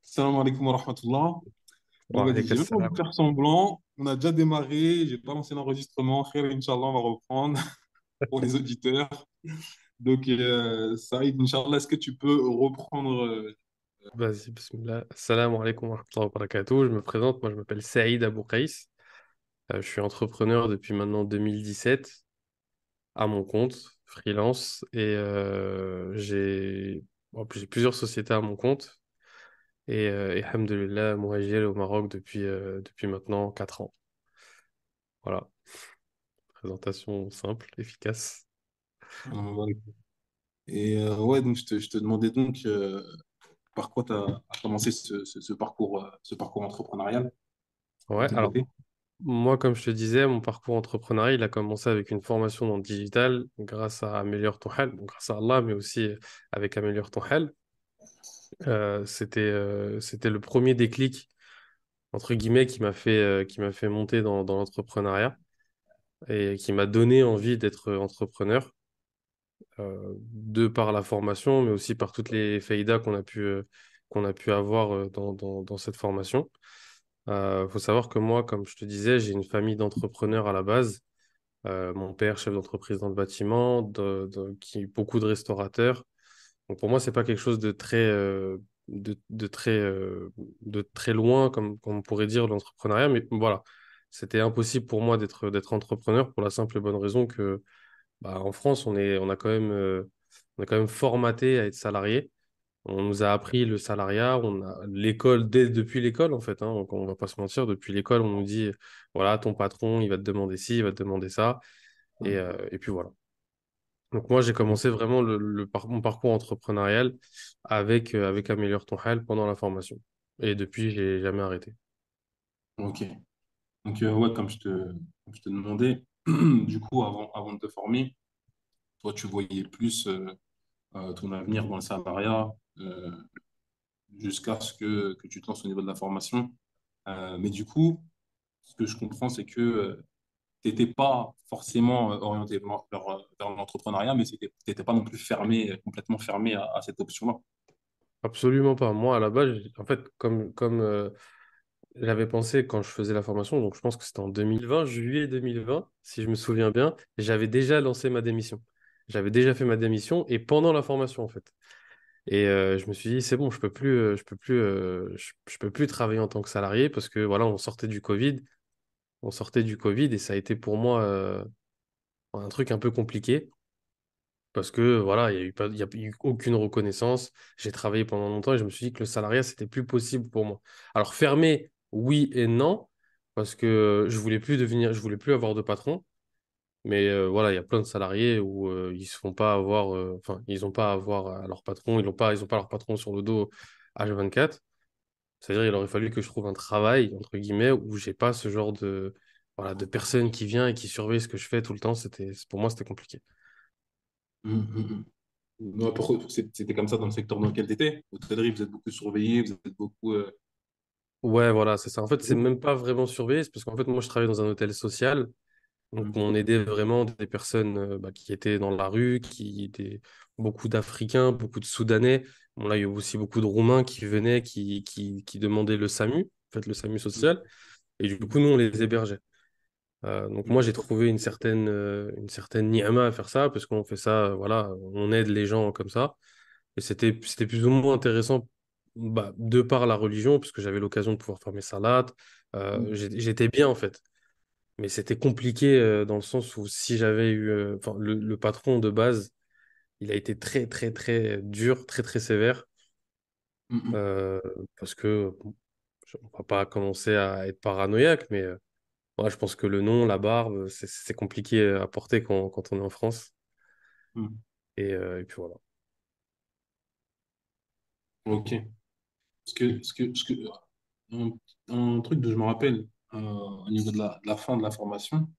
Salam alaikum wa rahmatullah. Bon, Wa vas-y, alayka j'ai même pas envie de salam. faire semblant. On a déjà démarré, j'ai pas lancé l'enregistrement. Frère, Inch'Allah, on va reprendre pour les auditeurs. Donc, Saïd, Inch'Allah, est-ce que tu peux reprendre Vas-y, bismillah. Assalamu alaikum wa rahmatullahi wa barakatuh. Je me présente, moi je m'appelle Saïd Abou Qaïs. Je suis entrepreneur depuis maintenant 2017 à mon compte, freelance, et j'ai plusieurs sociétés à mon compte. Et alhamdoulilah, Mouajir au Maroc depuis maintenant 4 ans. Voilà, présentation simple, efficace. voilà. Et ouais, donc je te demandais donc par quoi tu as commencé ce parcours entrepreneurial de Ouais, ton alors côté. moi, comme je te disais, mon parcours entrepreneurial, il a commencé avec une formation dans le digital grâce à Améliore ton Hal, donc grâce à Allah, mais aussi avec Améliore ton Hal. C'était le premier déclic, entre guillemets, qui m'a fait monter dans l'entrepreneuriat et qui m'a donné envie d'être entrepreneur, de par la formation, mais aussi par toutes les faïdas qu'on a pu avoir dans cette formation. Faut savoir que moi, comme je te disais, j'ai une famille d'entrepreneurs à la base. Mon père, chef d'entreprise dans le bâtiment, beaucoup de restaurateurs. Donc pour moi, c'est pas quelque chose de très, de très loin, comme on pourrait dire, l'entrepreneuriat. Mais voilà, c'était impossible pour moi d'être entrepreneur pour la simple et bonne raison que, bah, en France, on est quand même formaté à être salarié. On nous a appris le salariat, on a l'école, depuis l'école en fait, hein, donc on va pas se mentir, depuis l'école, on nous dit, voilà, ton patron, il va te demander ci, il va te demander ça. Et puis voilà. Donc moi, j'ai commencé vraiment mon parcours entrepreneurial avec Améliore ton Hal pendant la formation. Et depuis, j'ai jamais arrêté. Ok. Donc, ouais, comme je te demandais, du coup, avant de te former, toi, tu voyais plus ton avenir dans le salariat euh, jusqu'à ce que tu te lances au niveau de la formation. Mais du coup, ce que je comprends, c'est que tu n'étais pas forcément orienté vers l'entrepreneuriat, mais tu n'étais pas non plus fermé, complètement fermé à cette option-là. Absolument pas. Moi, à la base, en fait, comme j'avais pensé quand je faisais la formation, donc je pense que c'était en 2020, juillet 2020, si je me souviens bien, j'avais déjà lancé ma démission. J'avais déjà fait ma démission et pendant la formation, en fait. Et je me suis dit, c'est bon, je peux plus travailler en tant que salarié parce que voilà, on sortait du Covid et ça a été pour moi un truc un peu compliqué parce que voilà, il y a eu aucune reconnaissance. J'ai travaillé pendant longtemps et je me suis dit que le salariat, c'était plus possible pour moi. Alors fermé, oui et non, parce que je voulais plus avoir de patron. Mais voilà, il y a plein de salariés où ils se font pas avoir, enfin, ils ont pas à avoir à leur patron, ils ont pas leur patron sur le dos H24. C'est-à-dire, il aurait fallu que je trouve un travail, entre guillemets, où j'ai pas ce genre voilà, de personne qui vient et qui surveille ce que je fais tout le temps. Pour moi, c'était compliqué. Hum, hum, hum. Ouais, c'était comme ça dans le secteur dans lequel tu étais. Hôtellerie, vous êtes beaucoup surveillé, vous êtes beaucoup. Ouais, voilà, c'est ça. En fait, c'est même pas vraiment surveillé, c'est parce qu'en fait, moi, je travaille dans un hôtel social. Donc, Hum, on aidait vraiment des personnes bah, qui étaient dans la rue, qui étaient beaucoup d'Africains, beaucoup de Soudanais. Bon, là, il y a aussi beaucoup de Roumains qui venaient, qui demandaient le SAMU, en fait, le SAMU hum, social. Et du coup, nous, on les hébergeait. Donc, moi, hum, j'ai trouvé une certaine ni'ma à faire ça, parce qu'on fait ça, voilà, on aide les gens comme ça. Et c'était plus ou moins intéressant, bah, de par la religion, parce que j'avais l'occasion de pouvoir faire mes salades. hum, J'étais bien, en fait. Mais c'était compliqué dans le sens où si j'avais eu, enfin, le patron de base, il a été très, très, très dur, très, très sévère, hum, hum, euh, parce que bon, on va pas commencer à être paranoïaque, mais ouais, je pense que le nom, la barbe, c'est compliqué à porter quand on est en France. hum. Et puis voilà. Ok. Un, un truc dont je me rappelle au niveau de la fin de la formation,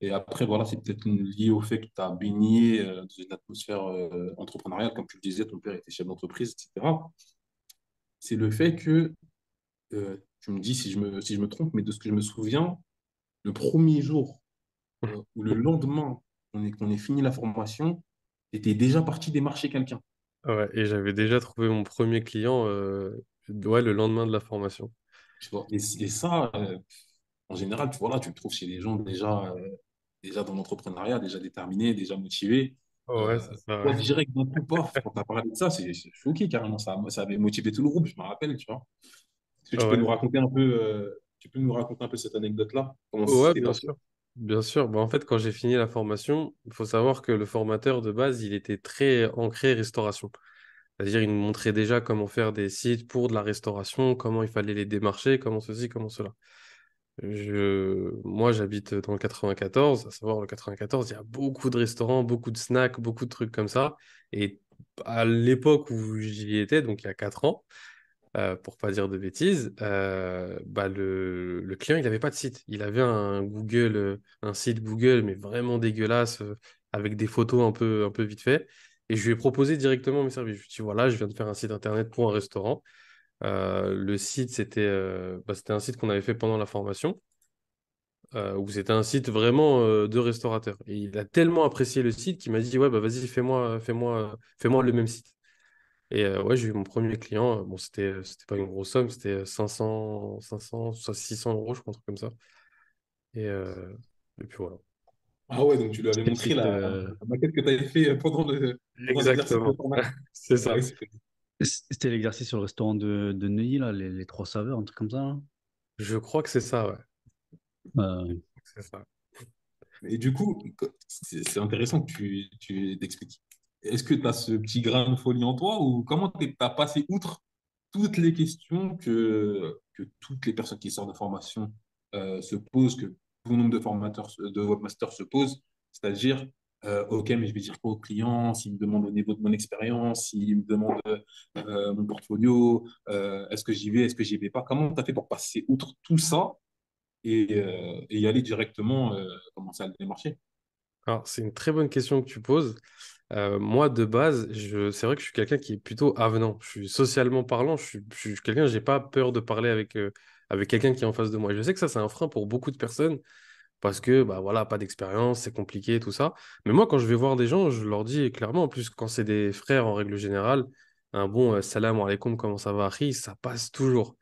et après, voilà, c'est peut-être lié au fait que tu as baigné dans une atmosphère entrepreneuriale, comme tu le disais, ton père était chef d'entreprise, etc. C'est le fait que, tu me dis si je me trompe, mais de ce que je me souviens, le premier jour ou le lendemain qu'on ait fini la formation, tu étais déjà parti démarcher quelqu'un. Ouais, et j'avais déjà trouvé mon premier client Ouais, le lendemain de la formation. Tu vois. Et ça, en général, tu vois, là, tu le trouves chez les gens déjà dans l'entrepreneuriat, déjà déterminés, déjà motivés. Ouais, c'est ça. Toi, direct, d'un coup, paf, quand tu as parlé de ça, c'est choqué carrément. Ça avait motivé tout le groupe, je me rappelle, tu vois. Est-ce que tu peux Ouais, nous raconter un peu, cette anecdote-là? Comment ça ouais, s'était bien passé? sûr. Bien sûr. Bah, en fait, quand j'ai fini la formation, il faut savoir que le formateur de base, il était très ancré restauration. C'est-à-dire, il nous montrait déjà comment faire des sites pour de la restauration, comment il fallait les démarcher, comment ceci, comment cela. Moi, j'habite dans le 94. À savoir, le 94, il y a beaucoup de restaurants, beaucoup de snacks, beaucoup de trucs comme ça. Et à l'époque où j'y étais, donc il y a 4 ans, pour pas dire de bêtises, bah le client, il n'avait pas de site. Il avait un Google, un site Google, mais vraiment dégueulasse, avec des photos un peu vite fait. Et je lui ai proposé directement mes services. Je lui ai dit, voilà, je viens de faire un site internet pour un restaurant. Le site, c'était un site qu'on avait fait pendant la formation, où c'était un site vraiment de restaurateur. Et il a tellement apprécié le site qu'il m'a dit, ouais, bah vas-y, fais-moi le même site. Et ouais, j'ai eu mon premier client. Bon, c'était pas une grosse somme, c'était 500, soit 600 euros, je crois, un truc comme ça. Et, euh, et puis voilà. Ah ouais, donc tu lui avais Quel montré site la maquette que tu avais fait pendant l'exercice de Exactement. formation. C'est Ah ça. ouais, C'était l'exercice sur le restaurant de Neuilly, là, les trois saveurs, un truc comme ça, là. Je crois que c'est ça, ouais. Euh, C'est ça. et du coup, c'est intéressant que tu t'expliques. Est-ce que tu as ce petit grain de folie en toi ou comment tu as passé outre toutes les questions que toutes les personnes qui sortent de formation se posent, que bon nombre de formateurs, de webmasters se posent, c'est-à-dire, OK, mais je vais dire quoi au client s'il me demande au niveau de mon expérience, s'il me demande mon portfolio, est-ce que j'y vais, est-ce que j'y vais pas? Comment tu as fait pour passer outre tout ça et y aller directement commencer à le démarcher? Alors, c'est une très bonne question que tu poses. Moi, de base, c'est vrai que je suis quelqu'un qui est plutôt avenant. Je suis socialement parlant, je suis quelqu'un, j'ai pas peur de parler avec quelqu'un qui est en face de moi. Et je sais que ça, c'est un frein pour beaucoup de personnes parce que, bah voilà, pas d'expérience, c'est compliqué, tout ça. Mais moi, quand je vais voir des gens, je leur dis clairement, en plus, quand c'est des frères en règle générale, un bon salam alaikum, comment ça va, Akhi, ça passe toujours.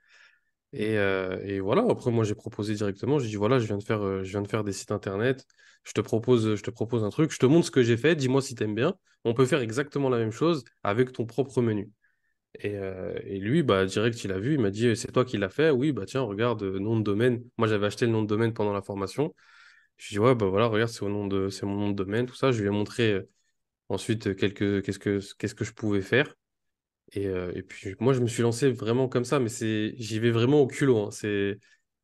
Et voilà, après moi j'ai proposé directement, j'ai dit voilà, je viens de faire des sites internet, je te propose un truc, je te montre ce que j'ai fait, dis-moi si t'aimes bien. On peut faire exactement la même chose avec ton propre menu. Et lui, bah, direct, il a vu, il m'a dit c'est toi qui l'as fait? Oui, bah tiens, regarde, nom de domaine. Moi j'avais acheté le nom de domaine pendant la formation. Je dis ouais, bah voilà, regarde, c'est mon nom de domaine, tout ça. Je lui ai montré ensuite qu'est-ce que je pouvais faire. Et puis moi, je me suis lancé vraiment comme ça, mais j'y vais vraiment au culot, hein. Ouais.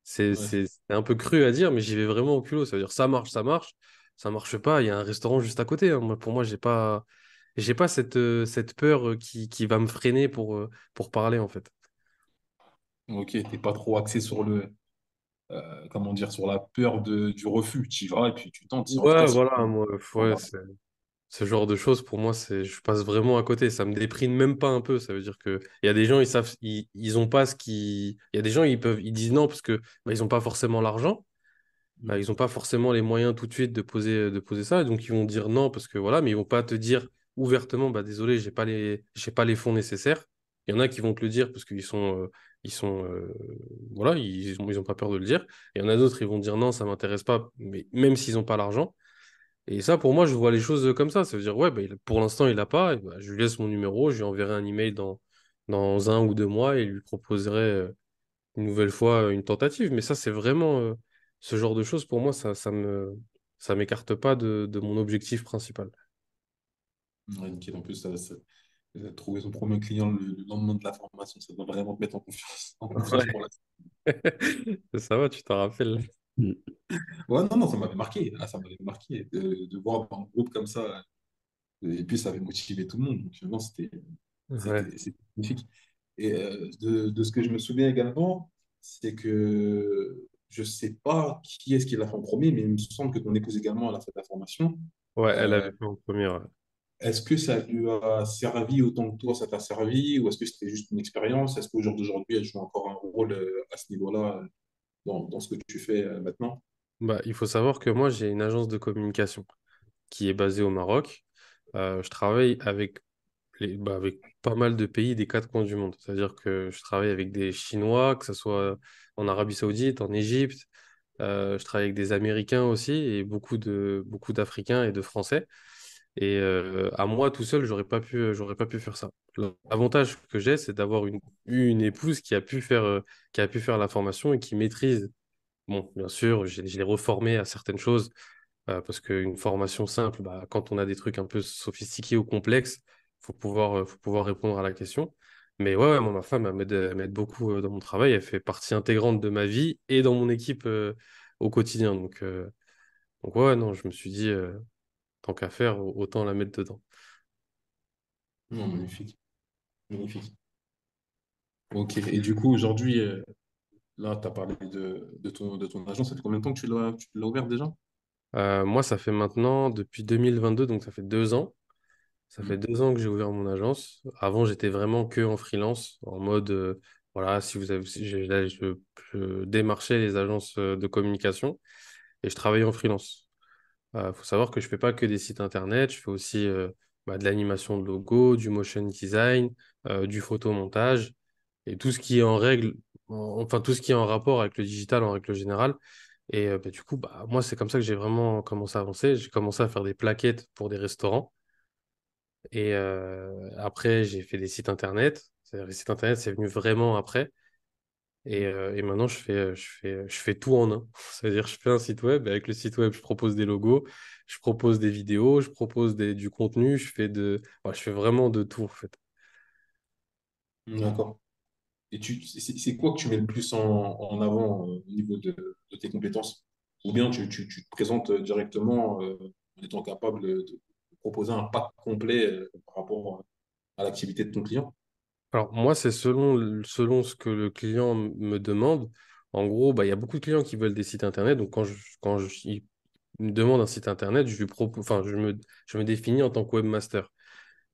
C'est un peu cru à dire, mais j'y vais vraiment au culot. Ça veut dire ça marche pas. Il y a un restaurant juste à côté, hein. Moi, pour moi, j'ai pas cette peur qui va me freiner pour parler en fait. Ok, t'es pas trop axé sur comment dire, sur la peur du refus. Tu y vas et puis tu tentes. En tout cas, Ouais, si voilà, moi, ouais, ce genre de choses, pour moi, je passe vraiment à côté. Ça me déprime même pas un peu. Ça veut dire que il y a des gens, ils ont pas il y a des gens, ils disent non parce que bah, ils ont pas forcément l'argent. Ils n'ont pas forcément les moyens tout de suite de poser ça, donc ils vont dire non parce que voilà, mais ils vont pas te dire ouvertement, bah désolé, j'ai pas les fonds nécessaires. Il y en a qui vont te le dire parce ils sont, voilà, ils ont pas peur de le dire. Il y en a d'autres, ils vont dire non, ça m'intéresse pas, mais même s'ils ont pas l'argent. Et ça, pour moi, je vois les choses comme ça. Ça veut dire, ouais, bah, pour l'instant, il a pas, et bah, je lui laisse mon numéro, je lui enverrai un email dans 1 ou 2 mois et lui proposerai une nouvelle fois une tentative. Mais ça, c'est vraiment ce genre de choses, pour moi, ça m'écarte pas de mon objectif principal. Ouais, nickel. En plus, trouver son premier client le lendemain de la formation, ça doit vraiment te mettre en confiance pour Ouais. la suite. Ça va, tu t'en rappelles. mm. Ouais, non, non, ça m'avait marqué. Ah, ça m'avait marqué de voir un groupe comme ça. Et puis, ça avait motivé tout le monde. Donc, non, Ouais, c'était magnifique. Et de ce que je me souviens également, c'est que je ne sais pas qui est-ce qui l'a fait en premier, mais il me semble que ton épouse également, elle a fait la formation. ouais, elle Euh, avait fait en première. Est-ce que ça lui a servi autant que toi, ça t'a servi, ou est-ce que c'était juste une expérience? Est-ce qu'au jour d'aujourd'hui, elle joue encore un rôle à ce niveau-là dans ce que tu fais maintenant? Bah, il faut savoir que moi, j'ai une agence de communication qui est basée au Maroc. Je travaille avec pas mal de pays des quatre coins du monde. C'est-à-dire que je travaille avec des Chinois, que ce soit en Arabie Saoudite, en Égypte. Je travaille avec des Américains aussi et beaucoup d'Africains et de Français. Et à moi tout seul, j'aurais pas pu faire ça. L'avantage que j'ai, c'est d'avoir eu une épouse qui a pu faire la formation et qui maîtrise. Bon, bien sûr, je l'ai reformé à certaines choses parce qu'une formation simple, bah, quand on a des trucs un peu sophistiqués ou complexes, faut pouvoir répondre à la question. Mais ouais, moi, ma femme, elle m'aide beaucoup dans mon travail. Elle fait partie intégrante de ma vie et dans mon équipe au quotidien. Donc ouais, non, je me suis dit, tant qu'à faire, autant la mettre dedans. Non, magnifique. Magnifique. Ok. Et du coup, aujourd'hui, là, tu as parlé de ton agence. Ça fait combien de temps que tu l'as ouvert déjà? Moi, ça fait maintenant, depuis 2022, donc ça fait 2 ans. Ça fait Hmm. 2 ans que j'ai ouvert mon agence. Avant, j'étais vraiment que en freelance, en mode, voilà, si je démarchais les agences de communication et je travaillais en freelance. Il faut savoir que je fais pas que des sites internet, je fais aussi bah, de l'animation de logo, du motion design, du photomontage et tout ce qui est en règle, enfin tout ce qui est en rapport avec le digital en règle générale. Et bah, du coup, bah, moi, c'est comme ça que j'ai vraiment commencé à avancer. J'ai commencé à faire des plaquettes pour des restaurants. Et après, j'ai fait des sites internet. C'est-à-dire, les sites internet, c'est venu vraiment après. Et maintenant, je fais tout en un. C'est-à-dire, je fais un site web. Et avec le site web, je propose des logos, je propose des vidéos, je propose du contenu. Ouais, je fais vraiment de tout, en fait. D'accord. Et c'est quoi que tu mets le plus en avant au niveau de tes compétences? Ou bien tu te présentes directement en étant capable de proposer un pack complet par rapport à l'activité de ton client? Alors, moi, c'est selon ce que le client me demande. En gros, bah, il y a beaucoup de clients qui veulent des sites internet. Donc, il me demande un site internet, je lui propose, enfin, je me définis en tant que webmaster.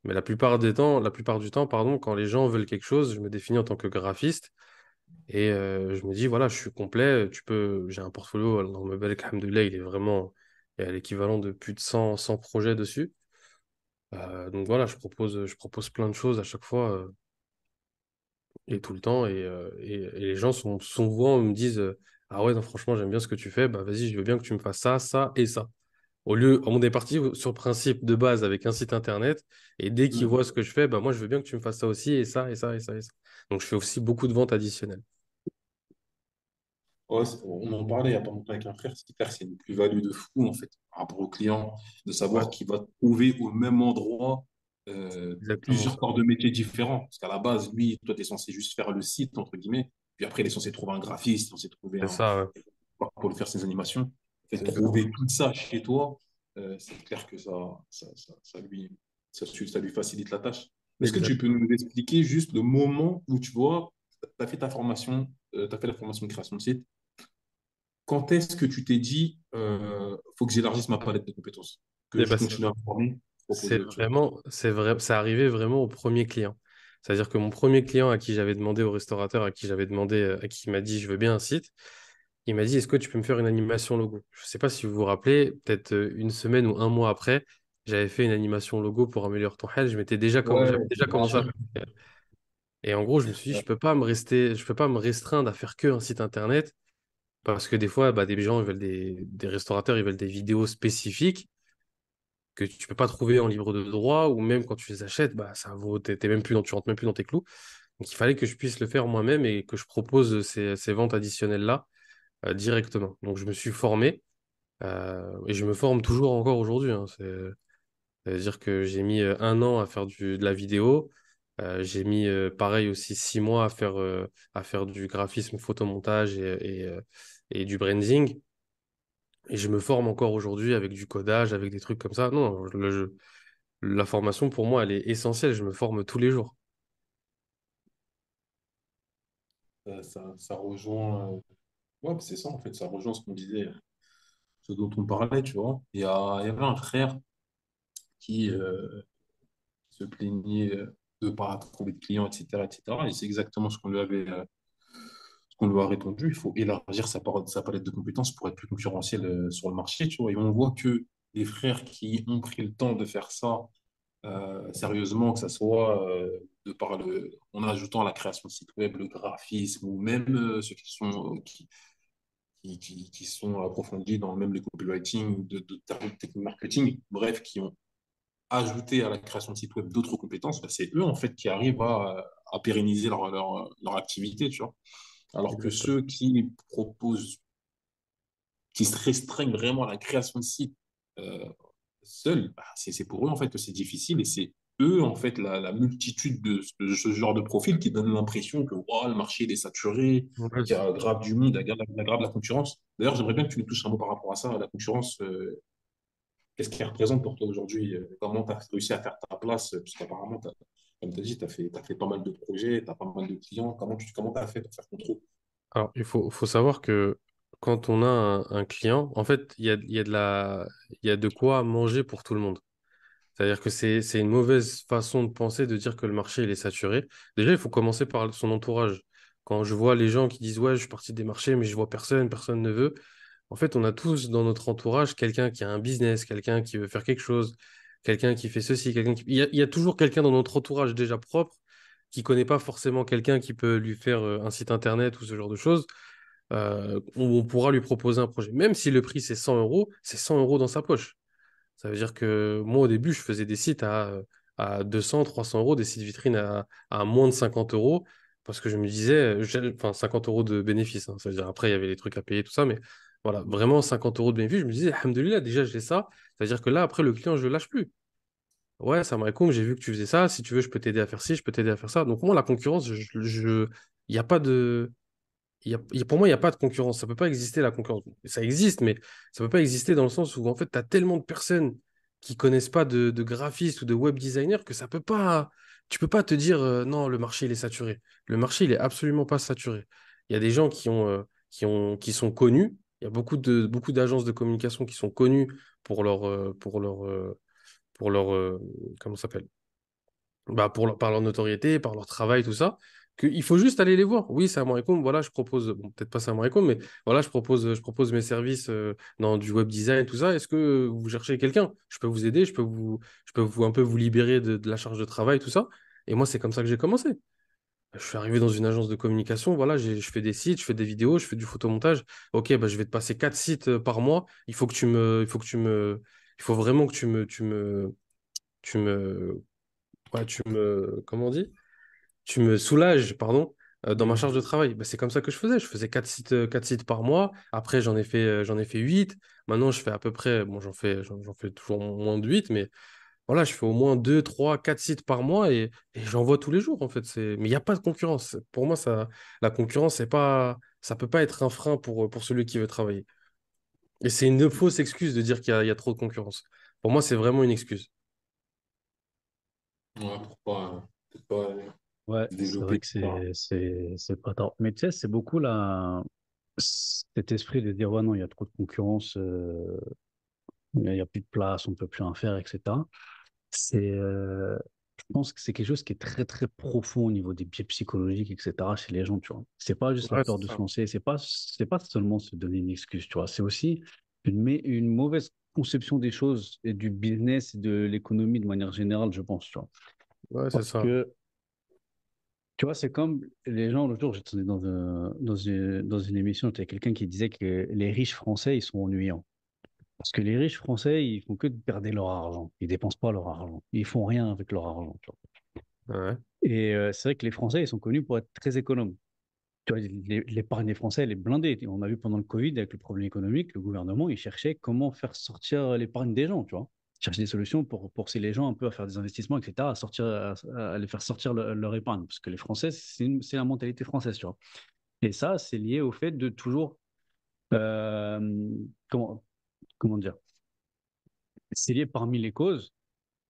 Mais la plupart du temps, pardon, quand les gens veulent quelque chose, je me définis en tant que graphiste et je me dis, voilà, je suis complet, j'ai un portfolio, Allahumma barik, alhamdoulilah, il y a l'équivalent de plus de 100 projets dessus. Donc voilà, je propose plein de choses à chaque fois et tout le temps et les gens sont souvent me disent, ah ouais, non, franchement, j'aime bien ce que tu fais, bah vas-y, je veux bien que tu me fasses ça, ça et ça. On est parti sur le principe de base avec un site internet, et dès qu'ils Hmm. voient ce que je fais, bah moi je veux bien que tu me fasses ça aussi, et ça, et ça, et ça, et ça. Donc je fais aussi beaucoup de ventes additionnelles. Ouais, on en parlait il n'y a pas longtemps avec un frère. C'est clair, c'est une plus-value de fou en fait par rapport au client, de Ouais, savoir qu'il va trouver au même endroit exactement plusieurs ça. corps de métiers différents. Parce qu'à la base, lui, toi, tu es censé juste faire le site, entre guillemets. Puis après, il est censé trouver un graphiste, censé trouver C'est un ça, ouais. pour le faire ses animations. Et C'est exactement trouver ça. tout ça chez toi, c'est clair que ça lui facilite la tâche. Est-ce que tu Exact. peux nous expliquer juste le moment où tu vois, tu as fait ta formation, tu as fait la formation de création de site, quand est-ce que tu t'es dit, faut que j'élargisse ma palette de compétences, que Et je bah, continue à me former, proposer autre chose? c'est arrivé vraiment au premier client. C'est-à-dire que mon premier client à qui j'avais demandé, au restaurateur à qui j'avais demandé, à qui il m'a dit, je veux bien un site, il m'a dit, est-ce que tu peux me faire une animation logo? Je ne sais pas si vous vous rappelez, peut-être une semaine ou un mois après, j'avais fait une animation logo pour améliorer ton health. Ouais, J'avais déjà bien commencé à sûr. le faire. Et en gros, je me suis dit, je peux pas me restreindre à faire que un site internet parce que des fois, bah, des gens, des restaurateurs, ils veulent des vidéos spécifiques que tu peux pas trouver en libre de droit ou même quand tu les achètes, bah, tu rentres même plus dans tes clous. Donc, il fallait que je puisse le faire moi-même et que je propose ces ventes additionnelles-là directement. Donc, je me suis formé. Et je me forme toujours encore aujourd'hui, hein. C'est-à-dire que j'ai mis 1 an à faire de la vidéo. J'ai mis pareil aussi 6 mois à faire du graphisme, photomontage et du branding. Et je me forme encore aujourd'hui avec du codage, avec des trucs comme ça. Non, la formation pour moi, elle est essentielle. Je me forme tous les jours. Ça rejoint, ouais, c'est ça en fait, ça rejoint ce qu'on disait, ce dont on parlait, tu vois. Il y avait un frère qui se plaignait de ne pas trouver de clients, etc., etc. Et c'est exactement ce qu'on lui a répondu. Il faut élargir sa palette de compétences pour être plus concurrentiel sur le marché, tu vois. Et on voit que les frères qui ont pris le temps de faire ça sérieusement, que ça soit en ajoutant la création de sites web, le graphisme, ou même ceux qui sont approfondis dans même le copywriting, de technique marketing, bref, qui ont ajouté à la création de sites web d'autres compétences, bah, c'est eux, en fait, qui arrivent à pérenniser leur activité, tu vois. Alors que Exactement. ceux qui se restreignent vraiment à la création de sites euh, seuls, bah, c'est pour eux, en fait, que c'est difficile et c'est eux, en fait, la multitude de ce genre de profil qui donne l'impression que wow, le marché il est saturé, Ouais, qu'il y a grave du monde, il y a grave la concurrence. D'ailleurs, j'aimerais bien que tu nous touches un mot par rapport à ça, la concurrence. Qu'est-ce qu'elle représente pour toi aujourd'hui? Comment tu as réussi à faire ta place? Puisqu'apparemment, comme tu as dit, t'as fait pas mal de projets, tu as pas mal de clients. Comment tu as fait pour faire ton trou? Alors, faut savoir que quand on a un client, en fait, il y a de quoi manger pour tout le monde. C'est-à-dire que c'est une mauvaise façon de penser de dire que le marché il est saturé. Déjà, il faut commencer par son entourage. Quand je vois les gens qui disent ouais, je suis parti des marchés, mais je vois personne, personne ne veut. En fait, on a tous dans notre entourage quelqu'un qui a un business, quelqu'un qui veut faire quelque chose, quelqu'un qui fait ceci, quelqu'un qui... il y a toujours quelqu'un dans notre entourage déjà propre qui connaît pas forcément quelqu'un qui peut lui faire un site internet ou ce genre de choses, où on pourra lui proposer un projet. Même si le prix c'est 100 euros, c'est 100 euros dans sa poche. Ça veut dire que moi, au début, je faisais des sites à 200, 300 euros, des sites vitrines à moins de 50 euros, parce que je me disais, enfin, 50 euros de bénéfice, hein. Ça veut dire après, il y avait les trucs à payer, tout ça, mais voilà, vraiment 50 euros de bénéfice. Je me disais, alhamdoulilah, déjà, j'ai ça. Ça veut dire que là, après, le client, je le lâche plus. Ouais, ça me j'ai vu que tu faisais ça. Si tu veux, je peux t'aider à faire ci, je peux t'aider à faire ça. Donc, moi, la concurrence, il n'y a pas de. Pour moi, il n'y a pas de concurrence. Ça peut pas exister, la concurrence. Ça existe, mais ça peut pas exister dans le sens où, en fait, tu as tellement de personnes qui connaissent pas de graphistes ou de web designers que ça peut pas. Tu peux pas te dire non, le marché, il est saturé. Le marché, il est absolument pas saturé. Il y a des gens qui sont connus. Il y a beaucoup d'agences de communication qui sont connues pour leur, comment ça s'appelle? Bah par leur notoriété, par leur travail, tout ça, qu'il faut juste aller les voir. Oui, c'est à Salam voilà, je propose, bon, peut-être pas Salam mais voilà, je propose mes services dans du web design, tout ça. Est-ce que vous cherchez quelqu'un? Je peux vous aider, je peux vous un peu vous libérer de la charge de travail, tout ça. Et moi, c'est comme ça que j'ai commencé. Je suis arrivé dans une agence de communication, voilà, je fais des sites, je fais des vidéos, je fais du photomontage. Ok, bah, je vais te passer 4 sites par mois. Il faut vraiment que tu me, ouais, comment on dit? Tu me soulages, pardon, dans ma charge de travail. Bah, c'est comme ça que je faisais. Je faisais 4 sites par mois. Après, j'en ai fait 8. Maintenant, je fais à peu près, bon, j'en fais toujours moins de 8, mais voilà, je fais au moins 2, 3, 4 sites par mois et j'en vois tous les jours, en fait. Mais il n'y a pas de concurrence. Pour moi, la concurrence, ça peut pas être un frein pour celui qui veut travailler. Et c'est une fausse excuse de dire il y a trop de concurrence. Pour moi, c'est vraiment une excuse. Ouais, pour pas, peut-être pas Ouais, c'est vrai développer, que etc. c'est pas tard. Mais tu sais, c'est beaucoup cet esprit de dire, ouais, non, il y a trop de concurrence, il y a plus de place, on peut plus en faire, etc. Je pense que c'est quelque chose qui est très, très profond au niveau des biais psychologiques, etc. chez les gens, tu vois. C'est pas juste la Ouais, peur c'est de se ça. lancer, c'est pas seulement se donner une excuse, tu vois. C'est aussi une mauvaise conception des choses et du business et de l'économie de manière générale, je pense, tu vois. Ouais, c'est Parce ça. que, tu vois, c'est comme les gens, l'autre jour, j'étais dans une émission, il y a quelqu'un qui disait que les riches français, ils sont ennuyants. Parce que les riches français, ils font que de perdre leur argent. Ils dépensent pas leur argent. Ils font rien avec leur argent, tu vois. Ouais. Et c'est vrai que les Français, ils sont connus pour être très économes. Tu vois, l'épargne des Français, elle est blindée. On a vu pendant le Covid, avec le problème économique, le gouvernement, il cherchait comment faire sortir l'épargne des gens, tu vois. Il cherchait des solutions pour pousser les gens un peu à faire des investissements, etc., à les faire sortir leur épargne. Parce que les Français, c'est la mentalité française, tu vois. Et ça, c'est lié au fait de toujours, euh, comment, comment dire, c'est lié parmi les causes,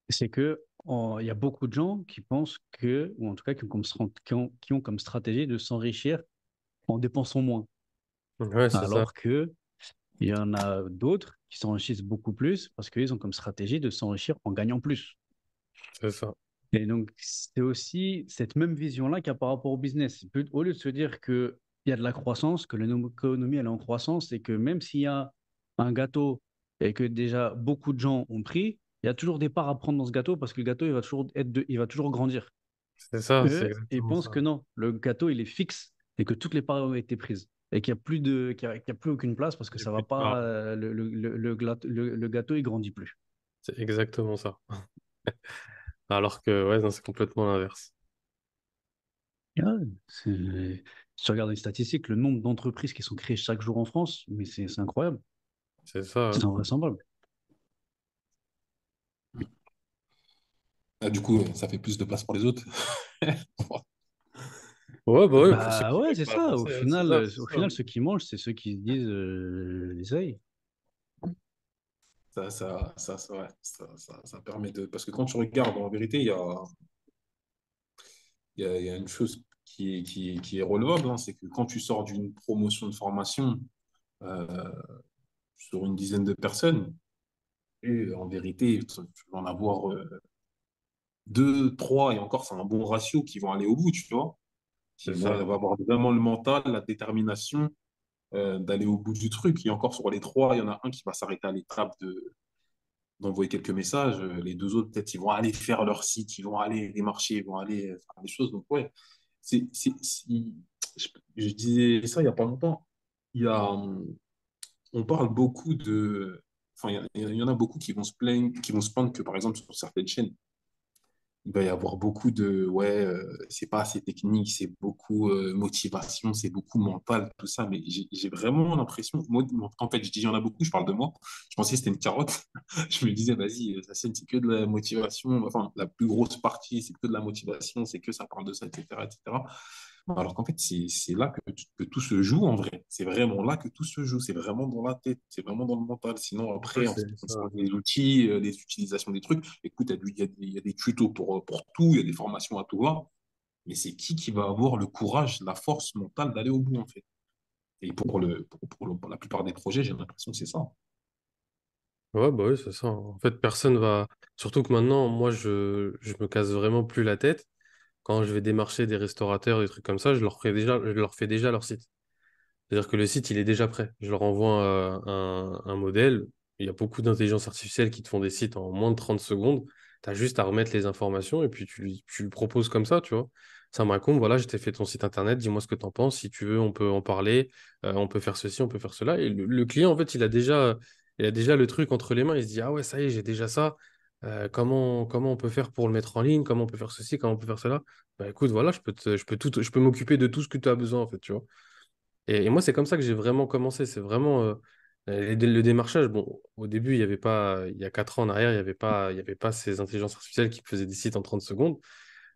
c'est que il y a beaucoup de gens qui pensent que, ou en tout cas qui ont comme stratégie de s'enrichir en dépensant moins. Ouais, c'est ça. Alors que il y en a d'autres qui s'enrichissent beaucoup plus parce qu'ils ont comme stratégie de s'enrichir en gagnant plus. C'est ça. Et donc, c'est aussi cette même vision-là qu'il y a par rapport au business. Au lieu de se dire qu'il y a de la croissance, que l'économie elle est en croissance et que même s'il y a un gâteau et que déjà beaucoup de gens ont pris, il y a toujours des parts à prendre dans ce gâteau parce que le gâteau il va toujours il va toujours grandir. C'est ça, c'est Eux, ils exactement pensent ça. que non, le gâteau, il est fixe et que toutes les parts ont été prises et qu'il y a plus aucune place parce que Et ça va puis, ah, pas, le gâteau, il grandit plus. c'est exactement ça. Alors que, ouais, non, c'est complètement l'inverse. Ah ouais, si tu regardes les statistiques, le nombre d'entreprises qui sont créées chaque jour en France, mais c'est incroyable, C'est ça, c'est hein. invraisemblable. Ah, du coup, ça fait plus de place pour les autres. Ouais, bah ouais, pour ceux Bah qui ouais, veulent c'est pas ça. penser, hein, c'est ça, c'est Au ça. final, ceux qui mangent, c'est ceux qui se disent essaye. Ouais, ça permet de... Parce que quand tu regardes, en vérité, il y a une chose qui est relevable, hein, c'est que quand tu sors d'une promotion de formation euh, sur une dizaine de personnes, et en vérité, tu vas en avoir deux, trois, et encore, c'est un bon ratio qui vont aller au bout, tu vois, qui C'est vont ça. avoir vraiment le mental, la détermination d'aller au bout du truc. Et encore, sur les trois, il y en a un qui va s'arrêter à l'étape d'envoyer quelques messages. Les deux autres, peut-être, ils vont aller faire leur site, ils vont aller démarcher, ils vont aller faire des choses. Donc, ouais, je, je disais ça il n'y a pas longtemps. Il y a, on parle beaucoup de. Enfin, il y en a beaucoup qui vont se plaindre, qui vont se plaindre que, par exemple, sur certaines chaînes, il va y avoir beaucoup de ouais, c'est pas assez technique, c'est beaucoup motivation, c'est beaucoup mental, tout ça. Mais j'ai vraiment l'impression, moi, en fait, je dis il y en a beaucoup, je parle de moi. Je pensais que c'était une carotte. Je me disais, vas-y, ça c'est que de la motivation. Enfin, la plus grosse partie, c'est que de la motivation, c'est que ça parle de ça, etc., etc. Alors qu'en fait, c'est là que tout se joue en vrai. C'est vraiment là que tout se joue. C'est vraiment dans la tête. C'est vraiment dans le mental. Sinon, Ouais, après, en ce qui c'est ça. concerne les outils, les utilisations des trucs, écoute, il y a des tutos pour tout. Il y a des formations à tout va. Mais c'est qui va avoir le courage, la force mentale d'aller au bout, en fait. Et pour la plupart des projets, j'ai l'impression que c'est ça. Ouais, bah oui, c'est ça. En fait, personne va. Surtout que maintenant, moi, je me casse vraiment plus la tête. Quand je vais démarcher des restaurateurs, des trucs comme ça, je leur fais déjà leur site. C'est-à-dire que le site, il est déjà prêt. Je leur envoie un modèle. Il y a beaucoup d'intelligence artificielle qui te font des sites en moins de 30 secondes. Tu as juste à remettre les informations et puis tu le proposes comme ça, tu vois. Ça me raconte, voilà, je t'ai fait ton site internet, dis-moi ce que tu en penses. Si tu veux, on peut en parler. On peut faire ceci, on peut faire cela. Et le client, en fait, il a déjà le truc entre les mains. Il se dit, ah ouais, ça y est, j'ai déjà ça. Comment on peut faire pour le mettre en ligne? Comment on peut faire ceci? Comment on peut faire cela? Bah écoute, voilà, je peux m'occuper de tout ce que tu as besoin, en fait, tu vois. Et moi, c'est comme ça que j'ai vraiment commencé. C'est vraiment le démarchage. Bon, au début, il y avait pas, il y a 4 ans en arrière, il y avait pas ces intelligences artificielles qui faisaient des sites en 30 secondes.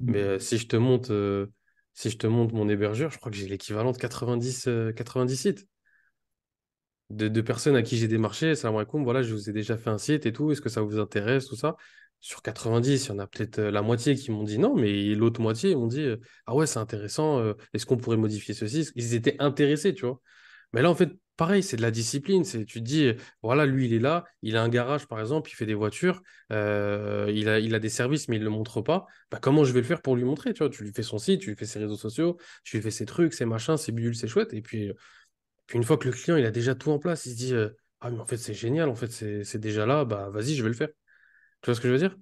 Mais si je te montre mon hébergeur, je crois que j'ai l'équivalent de 90 sites de personnes à qui j'ai démarché. Salam alaikum, voilà, je vous ai déjà fait un site et tout. Est-ce que ça vous intéresse, tout ça? Sur 90, il y en a peut-être la moitié qui m'ont dit non, mais l'autre moitié, ils m'ont dit ah ouais, c'est intéressant. Est-ce qu'on pourrait modifier ceci? Ils étaient intéressés, tu vois. Mais là, en fait, pareil, c'est de la discipline. Tu te dis, voilà, lui, il est là, il a un garage, par exemple, il fait des voitures, il a des services, mais il ne le montre pas. Bah, comment je vais le faire pour lui montrer, tu vois? Tu lui fais son site, tu lui fais ses réseaux sociaux, tu lui fais ses trucs, ses machins, ses bidules, ses chouettes. Et puis une fois que le client, il a déjà tout en place, il se dit, ah, mais en fait, c'est génial, en fait, c'est déjà là, bah, vas-y, je vais le faire. Tu vois ce que je veux dire?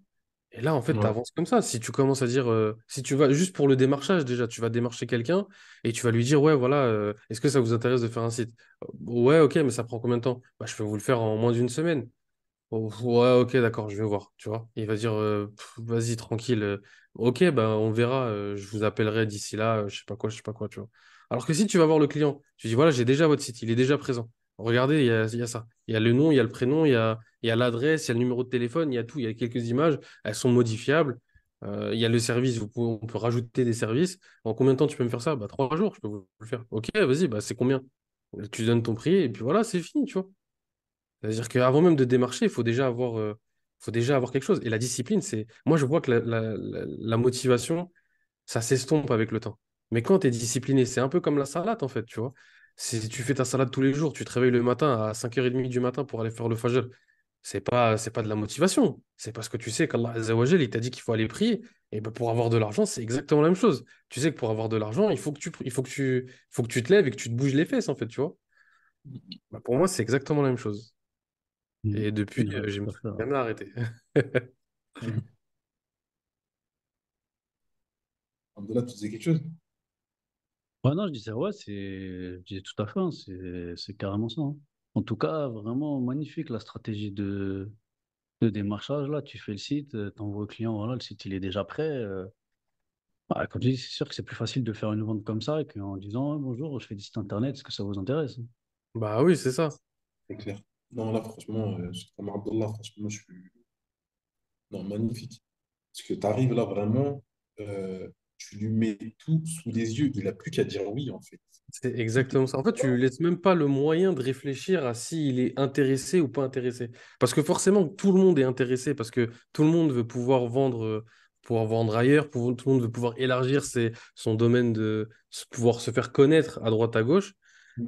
Et là, en fait, tu Ouais. avances comme ça. Si tu commences à dire, si tu vas juste pour le démarchage, déjà, tu vas démarcher quelqu'un et tu vas lui dire, ouais, voilà, est-ce que ça vous intéresse de faire un site? Ouais, ok, mais ça prend combien de temps? Bah, je peux vous le faire en moins d'une semaine. Oh, ouais, ok, d'accord, je vais voir, tu vois. Il va dire, vas-y, tranquille. Ok, bah, on verra, je vous appellerai d'ici là, je sais pas quoi, tu vois. Alors que si tu vas voir le client, tu dis, voilà, j'ai déjà votre site, il est déjà présent. Regardez, il y a ça. Il y a le nom, il y a le prénom, il y a l'adresse, il y a le numéro de téléphone, il y a tout, il y a quelques images, elles sont modifiables. Il y a le service, on peut rajouter des services. En combien de temps tu peux me faire ça? Bah, 3 jours, je peux vous le faire. Ok, vas-y, bah, c'est combien? Tu donnes ton prix et puis voilà, c'est fini, tu vois. C'est-à-dire qu'avant même de démarcher, faut déjà avoir quelque chose. Et la discipline, c'est. Moi, je vois que la motivation, ça s'estompe avec le temps. Mais quand tu es discipliné, c'est un peu comme la salade, en fait, tu vois. Si tu fais ta salade tous les jours, tu te réveilles le matin à 5h30 du matin pour aller faire le fajr, c'est pas de la motivation. C'est parce que tu sais qu'Allah Azza wa Jal, il t'a dit qu'il faut aller prier. Et ben pour avoir de l'argent, c'est exactement la même chose. Tu sais que pour avoir de l'argent, il faut que tu te lèves et que tu te bouges les fesses, en fait, tu vois. Bah, pour moi, c'est exactement la même chose. Mm. Et depuis, Ouais, je me tout à suis fait, ouais. jamais arrêté. Alhamdoulilah, tu disais quelque chose? Ouais, non, je disais, ouais, je disais tout à fait, hein, c'est carrément ça, hein. En tout cas, vraiment magnifique la stratégie de démarchage. Là, tu fais le site, t'envoies au client, voilà, le site il est déjà prêt. Ouais, comme je dis, c'est sûr que c'est plus facile de faire une vente comme ça qu'en disant, bonjour, je fais des sites internet, est-ce que ça vous intéresse? Bah oui, c'est ça. C'est clair. Non, là, franchement, comme Abdallah, franchement, je suis. Non, magnifique. Parce que tu arrives là vraiment, tu lui mets tout sous les yeux. Il n'a plus qu'à dire oui, en fait. C'est Il te exactement ça. En fait, tu lui laisses même pas le moyen de réfléchir à s'il est intéressé ou pas intéressé. Parce que forcément, tout le monde est intéressé, parce que tout le monde veut pouvoir vendre ailleurs, tout le monde veut pouvoir élargir son domaine pouvoir se faire connaître à droite à gauche.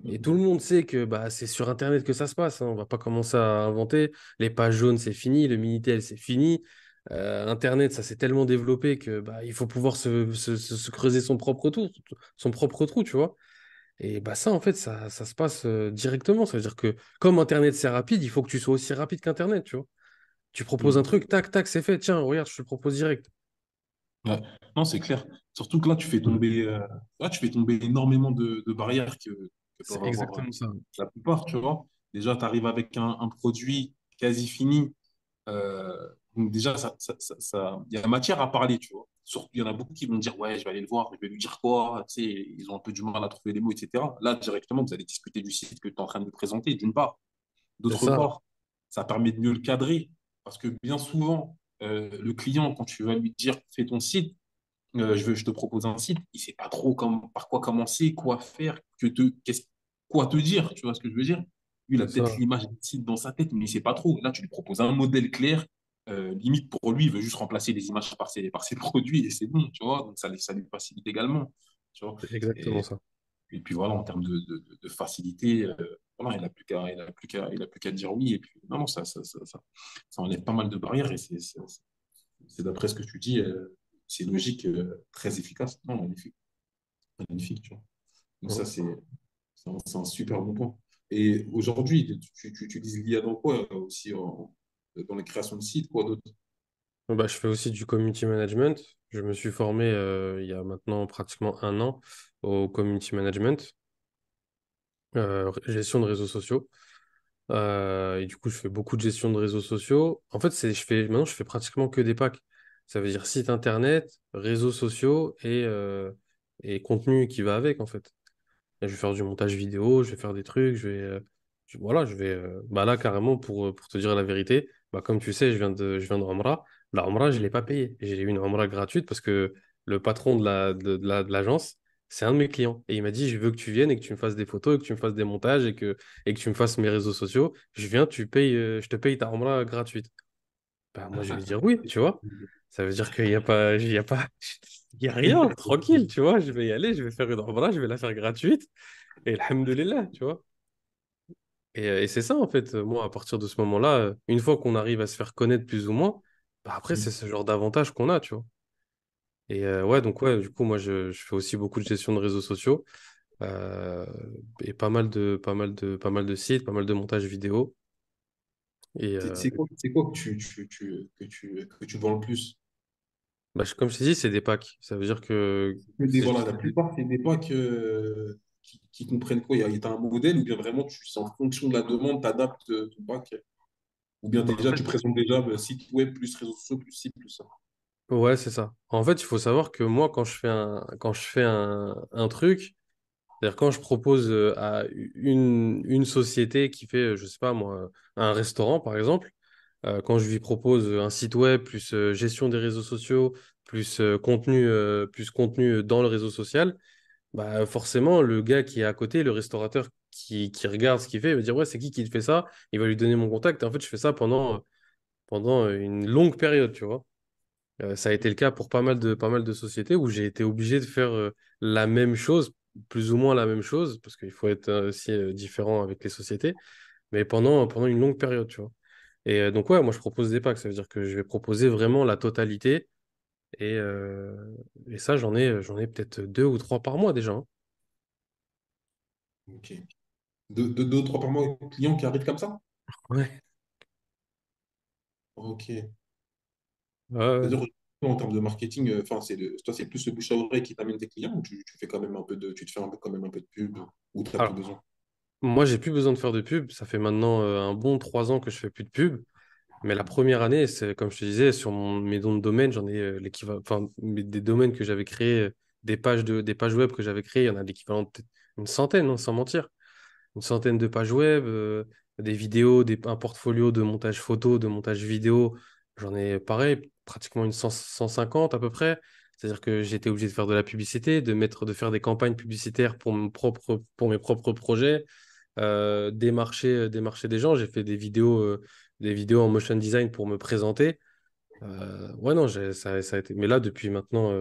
Et tout le monde sait que bah, c'est sur Internet que ça se passe, hein. On va pas commencer à inventer. Les pages jaunes, c'est fini. Le Minitel, c'est fini. Internet, ça s'est tellement développé que bah, il faut pouvoir se creuser son propre trou, tu vois. Et bah ça, en fait, ça se passe directement. Ça veut dire que comme Internet, c'est rapide, il faut que tu sois aussi rapide qu'Internet, tu vois. Tu proposes un Mm. truc, tac, tac, c'est fait. Tiens, regarde, je te le propose direct. Ouais. Non, c'est clair. Surtout que là, tu fais tomber énormément de barrières que C'est peuvent avoir exactement ça. la plupart, tu vois. Déjà, tu arrives avec un produit quasi fini. Donc déjà, il y a matière à parler, tu vois. Surtout, il y en a beaucoup qui vont dire, ouais, je vais aller le voir, je vais lui dire quoi, tu sais, ils ont un peu du mal à trouver les mots, etc. Là, directement, vous allez discuter du site que tu es en train de lui présenter, d'une part. C'est D'autre ça. part, ça permet de mieux le cadrer, parce que bien souvent, le client, quand tu vas lui dire, fais ton site, je te propose un site, il ne sait pas trop par quoi commencer, quoi faire, quoi te dire, tu vois ce que je veux dire? Lui, il a C'est peut-être ça. l'image du site dans sa tête, mais il ne sait pas trop. Là, tu lui proposes un modèle clair, limite pour lui, il veut juste remplacer les images par ses produits et c'est bon, tu vois? Donc, ça lui facilite également, tu vois? C'est exactement Et, ça. et puis voilà, en termes de facilité, voilà, il a plus qu'à dire oui. Et puis, non, non, ça enlève pas mal de barrières et c'est d'après ce que tu dis, c'est logique, très efficace. Non, magnifique, magnifique, tu vois. Donc ça, c'est un super bon point. Et aujourd'hui, tu utilises l'IA dans quoi aussi dans les créations de sites, quoi d'autre? Bah, je fais aussi du community management. Je me suis formé il y a maintenant pratiquement un an au community management, gestion de réseaux sociaux. Et du coup, je fais beaucoup de gestion de réseaux sociaux. En fait, maintenant, je fais pratiquement que des packs. Ça veut dire site internet, réseaux sociaux et contenu qui va avec, en fait. Et je vais faire du montage vidéo, je vais faire des trucs, voilà, bah là, carrément, pour te dire la vérité, bah, comme tu sais, je viens de Omra. La Omra, je ne l'ai pas payée. J'ai eu une Omra gratuite parce que le patron de l'agence, c'est un de mes clients. Et il m'a dit, je veux que tu viennes et que tu me fasses des photos et que tu me fasses des montages et que tu me fasses mes réseaux sociaux. Je viens, je te paye ta Omra gratuite. Bah, moi, je vais dire oui, tu vois. Ça veut dire il y a rien, tranquille, tu vois. Je vais y aller, je vais faire une Omra, je vais la faire gratuite. Et alhamdoulilah, tu vois. Et c'est ça, en fait, moi, à partir de ce moment-là, une fois qu'on arrive à se faire connaître plus ou moins, bah après, c'est ce genre d'avantage qu'on a, tu vois. Et ouais, donc ouais, du coup, moi, je fais aussi beaucoup de gestion de réseaux sociaux euh, et pas mal de sites, pas mal de montage vidéo. Et C'est quoi que tu vends le plus? bah, comme je t'ai dit, c'est des packs. Ça veut dire que c'est Voilà, juste. la plupart, c'est des packs qui comprennent quoi? Il y a un modèle ou bien vraiment, c'est en fonction de la demande, tu adaptes ton pack? Ou bien Bah, en déjà, fait, tu présentes déjà site web plus réseaux sociaux plus site plus ça. ouais, c'est ça. En fait, il faut savoir que moi, quand je fais un truc, c'est-à-dire quand je propose à une société qui fait, je sais pas moi, un restaurant par exemple, quand je lui propose un site web plus gestion des réseaux sociaux, plus contenu dans le réseau social, bah forcément le gars qui est à côté, le restaurateur qui regarde ce qu'il fait, il va dire ouais c'est qui te fait ça? Il va lui donner mon contact. Et en fait je fais ça pendant une longue période, tu vois. Ça a été le cas pour pas mal de sociétés où j'ai été obligé de faire la même chose, plus ou moins la même chose, parce qu'il faut être aussi différent avec les sociétés, mais pendant une longue période, tu vois. Et donc, ouais, moi, je propose des packs, ça veut dire que je vais proposer vraiment la totalité, et ça, j'en ai peut-être deux ou trois par mois déjà, hein. Ok. Deux, trois par mois, clients qui arrivent comme ça? Ouais. Ok. Ouais, C'est-à-dire, ouais. Toi, en termes de marketing, enfin, toi, c'est plus le bouche à oreille qui t'amène tes clients ou tu fais quand même un peu tu te fais quand même un peu de pub ou tu n'as plus Alors, besoin? moi, j'ai plus besoin de faire de pub. Ça fait maintenant un bon 3 ans que je fais plus de pub. Mais la première année, c'est comme je te disais, sur mes dons de domaine, j'en ai l'équivalent, enfin, des domaines que j'avais créés, des pages web que j'avais créées, il y en a l'équivalent de peut-être une centaine, hein, sans mentir. Une centaine de pages web, des vidéos, un portfolio de montage photo, de montage vidéo. J'en ai pareil, pratiquement 150 à peu près. C'est-à-dire que j'étais obligé de faire de la publicité, de faire des campagnes publicitaires pour mes propres projets, démarcher des gens. J'ai fait des vidéos en motion design pour me présenter. Ouais, non, ça a été. Mais là, depuis maintenant,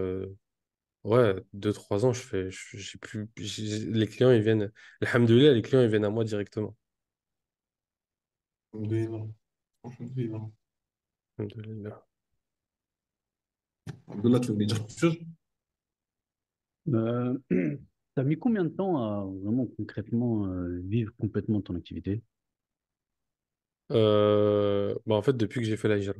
ouais, 2, 3 ans, j'ai plus, les clients, ils viennent, alhamdoulilah, les clients, ils viennent à moi directement. Alhamdoulilah. Alhamdoulilah. Alhamdoulilah. Abdullah, tu voulais dire quelque chose? Euh, T'as mis combien de temps à vraiment concrètement vivre complètement ton activité? Bah, en fait, depuis que j'ai fait la hijra.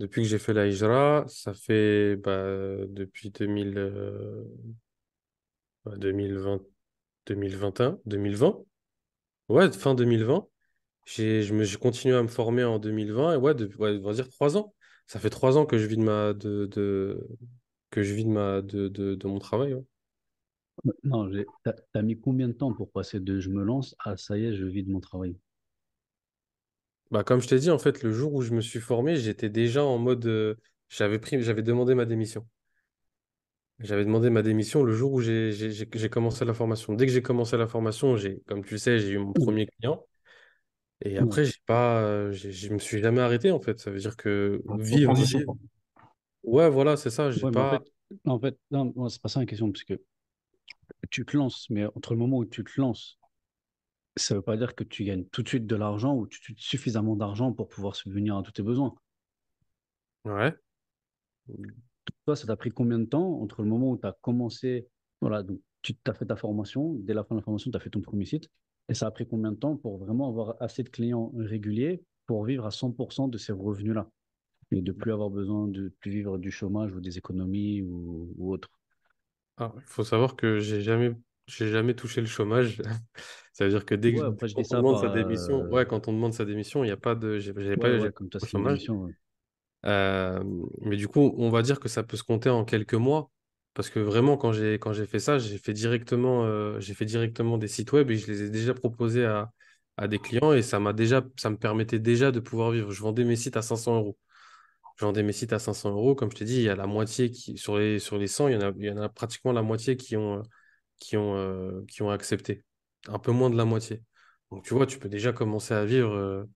Depuis que j'ai fait la hijra, ça fait bah, depuis 2020, 2021, 2020. Ouais, fin 2020. J'ai continué à me former en 2020 et ouais, on va dire 3 ans. Ça fait 3 ans que je vis que je vis de mon travail. Ouais. Non, t'as mis combien de temps pour passer de je me lance à ça y est, je vis de mon travail? Bah, comme je t'ai dit, en fait, le jour où je me suis formé, j'étais déjà en mode. J'avais demandé ma démission. J'avais demandé ma démission le jour où j'ai commencé la formation. Dès que j'ai commencé la formation, comme tu le sais, j'ai eu mon Mm. premier client. Et Ouais, après, j'ai pas, je me suis jamais arrêté, en fait. Ça veut dire que Sans transition, vivre. quoi. Ouais, voilà, c'est ça. J'ai ouais, mais pas. en fait, non, non, c'est pas ça la question, parce que tu te lances, mais entre le moment où tu te lances, ça veut pas dire que tu gagnes tout de suite de l'argent ou tout de suite suffisamment d'argent pour pouvoir subvenir à tous tes besoins. Ouais. Toi, ça t'a pris combien de temps entre le moment où tu as commencé, voilà, donc tu as fait ta formation, dès la fin de la formation, tu as fait ton premier site, et ça a pris combien de temps pour vraiment avoir assez de clients réguliers pour vivre à 100% de ces revenus-là et de plus avoir besoin de plus vivre du chômage ou des économies ou autre. Ah, il faut savoir que j'ai jamais touché le chômage. Ça veut dire que Ouais, après, je dis quand on ça demande par. sa démission, ouais, quand on demande sa démission, il n'y a pas de, Ouais, j'ai ouais, pas comme toi, au c'est une chômage. démission. Ouais. Euh, mais du coup, on va dire que ça peut se compter en quelques mois. Parce que vraiment, quand j'ai fait ça, j'ai fait directement des sites web et je les ai déjà proposés à des clients et ça me permettait déjà de pouvoir vivre. Je vendais mes sites à 500 euros. Je vendais mes sites à 500 euros. Comme je t'ai dit, il y a la moitié sur les 100, il y en a pratiquement la moitié qui ont accepté. Un peu moins de la moitié. Donc, tu vois, tu peux déjà commencer à vivre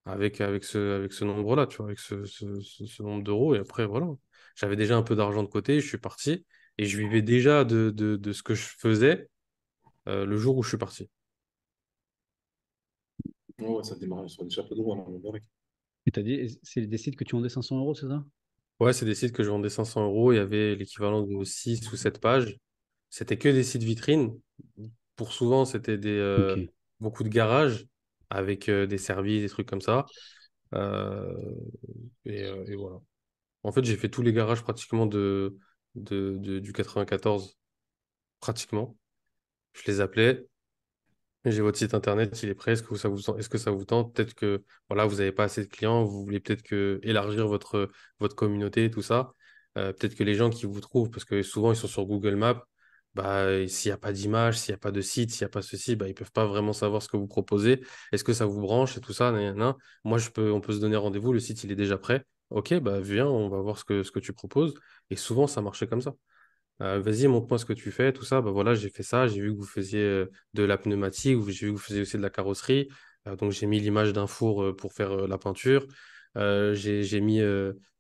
avec ce nombre-là, tu vois, avec ce nombre d'euros. Et après, voilà. J'avais déjà un peu d'argent de côté, je suis parti. Et je vivais déjà de ce que je faisais le jour où je suis parti. Ouais, ouais, ça démarre sur des chapeaux de roue, là, on est correct. Et t'as dit, c'est des sites que tu vendais 500 euros, c'est ça? Ouais, c'est des sites que je vendais 500 euros. Il y avait l'équivalent de 6 ou 7 pages. C'était que des sites vitrines. Pour souvent, c'était Ok. beaucoup de garages avec des services, des trucs comme ça. Euh, et voilà. En fait, j'ai fait tous les garages pratiquement du 94, pratiquement. Je les appelais. J'ai votre site internet, il est prêt. Est-ce que ça vous tente? Peut-être que voilà, vous n'avez pas assez de clients, vous voulez peut-être élargir votre communauté et tout ça. Peut-être que les gens qui vous trouvent, parce que souvent ils sont sur Google Maps, bah, et s'il n'y a pas d'image, s'il n'y a pas de site, s'il n'y a pas ceci, bah, ils peuvent pas vraiment savoir ce que vous proposez. Est-ce que ça vous branche et tout ça? Nan, nan, nan. Moi, on peut se donner rendez-vous, le site il est déjà prêt. Ok, bah viens, on va voir ce que tu proposes. Et souvent, ça marchait comme ça. Vas-y, montre-moi ce que tu fais, tout ça. Bah voilà, j'ai fait ça. J'ai vu que vous faisiez de la pneumatique, j'ai vu que vous faisiez aussi de la carrosserie. Donc j'ai mis l'image d'un four pour faire la peinture. J'ai mis,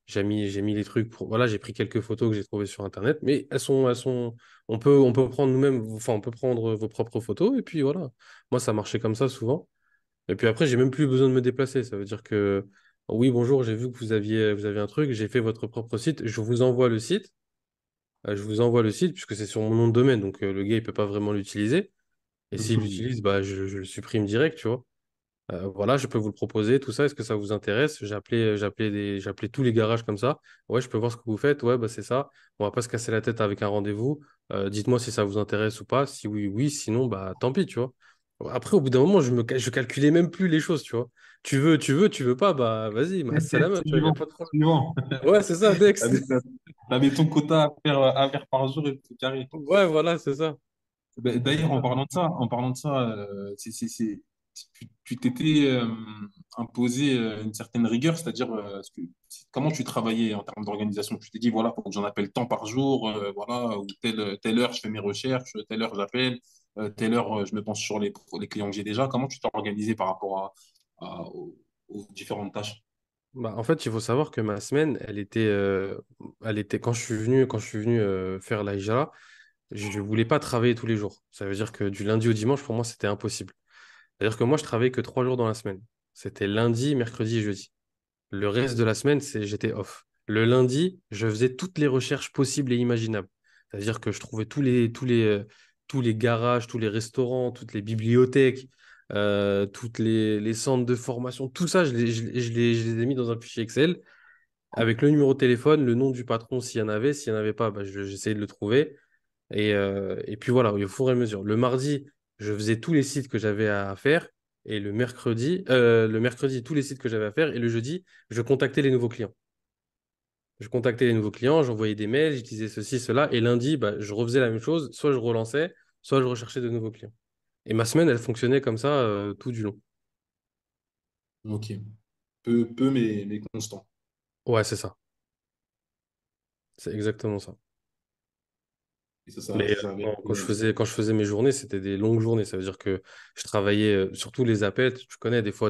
j'ai mis les trucs pour. Voilà, j'ai pris quelques photos que j'ai trouvées sur Internet, mais elles sont. On peut prendre nous-mêmes, enfin, on peut prendre vos propres photos et puis voilà. Moi, ça marchait comme ça souvent. Et puis après, j'ai même plus besoin de me déplacer. Ça veut dire que oui, bonjour, j'ai vu que vous aviez un truc, j'ai fait votre propre site. Je vous envoie le site. Je vous envoie le site puisque c'est sur mon nom de domaine, donc le gars il peut pas vraiment l'utiliser. Et s'il Mhm. l'utilise, bah je le supprime direct, tu vois. Voilà, je peux vous le proposer, tout ça, est-ce que ça vous intéresse? J'ai appelé tous les garages comme ça. Ouais, je peux voir ce que vous faites. Ouais, bah c'est ça. On va pas se casser la tête avec un rendez-vous. Dites-moi si ça vous intéresse ou pas. Si oui, oui, sinon, bah tant pis, tu vois. Après, au bout d'un moment, je calculais même plus les choses, tu vois. Tu veux pas, bah vas-y, ma salama, tu vois, y a Suivant, pas de problème. suivant. Ouais, c'est ça, next. T'avais ton quota à faire par jour et c'est carré. Ouais, voilà, c'est ça. D'ailleurs, en parlant de ça, tu t'étais imposé une certaine rigueur, c'est-à-dire comment tu travaillais en termes d'organisation? Tu t'es dit, voilà, faut que j'en appelle tant par jour, voilà, ou telle heure je fais mes recherches, telle heure j'appelle, telle heure je me penche sur les clients que j'ai déjà. Comment tu t'es organisé par rapport aux différentes tâches? Bah, en fait, il faut savoir que ma semaine, elle était quand je suis venu faire la hijra, je ne voulais pas travailler tous les jours. Ça veut dire que du lundi au dimanche, pour moi, c'était impossible. C'est-à-dire que moi, je travaillais que 3 jours dans la semaine. C'était lundi, mercredi et jeudi. Le reste de la semaine, j'étais off. Le lundi, je faisais toutes les recherches possibles et imaginables. C'est-à-dire que je trouvais tous les garages, tous les restaurants, toutes les bibliothèques, toutes les centres de formation, tout ça, je les ai mis dans un fichier Excel avec le numéro de téléphone, le nom du patron s'il y en avait. S'il n'y en avait pas, bah, j'essayais de le trouver. Et puis voilà, au fur et à mesure. Le mardi, je faisais tous les sites que j'avais à faire. Et le mercredi, tous les sites que j'avais à faire. Et le jeudi, je contactais les nouveaux clients. Je contactais les nouveaux clients, j'envoyais des mails, j'utilisais ceci, cela. Et lundi, bah, je refaisais la même chose. Soit je relançais, soit je recherchais de nouveaux clients. Et ma semaine, elle fonctionnait comme ça tout du long. Ok. Mais constant. Ouais, c'est ça. C'est exactement ça. Et Mais ça avait. quand je faisais mes journées, c'était des longues journées. Ça veut dire que je travaillais, surtout les appels, tu connais, des fois,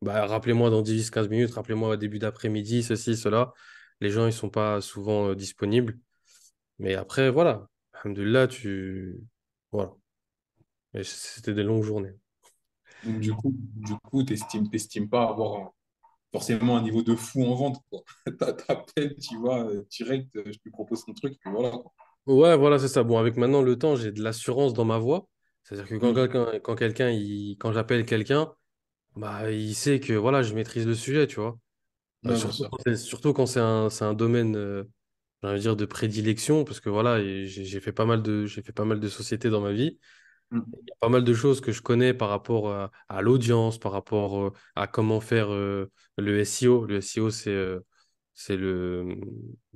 bah, rappelez-moi dans 10 15 minutes, rappelez-moi au début d'après-midi, ceci, cela. Les gens, ils sont pas souvent disponibles. Mais après, voilà. Alhamdoulilah, voilà. Et c'était des longues journées. Donc, du coup, t'estimes pas avoir forcément un niveau de fou en vente, quoi. T'appelles, tu vois, direct, je te propose ton truc, puis voilà, quoi. Ouais, voilà, c'est ça. Bon, avec maintenant le temps, j'ai de l'assurance dans ma voix. C'est-à-dire que Hmm. quand j'appelle quelqu'un, bah, il sait que, voilà, je maîtrise le sujet, tu vois. Ouais, bien sûr. Surtout quand c'est un domaine, j'ai envie de dire, de prédilection, parce que voilà, et j'ai fait pas mal de sociétés dans ma vie. Hmm. Il y a pas mal de choses que je connais par rapport à l'audience, par rapport à comment faire le SEO. Le SEO, c'est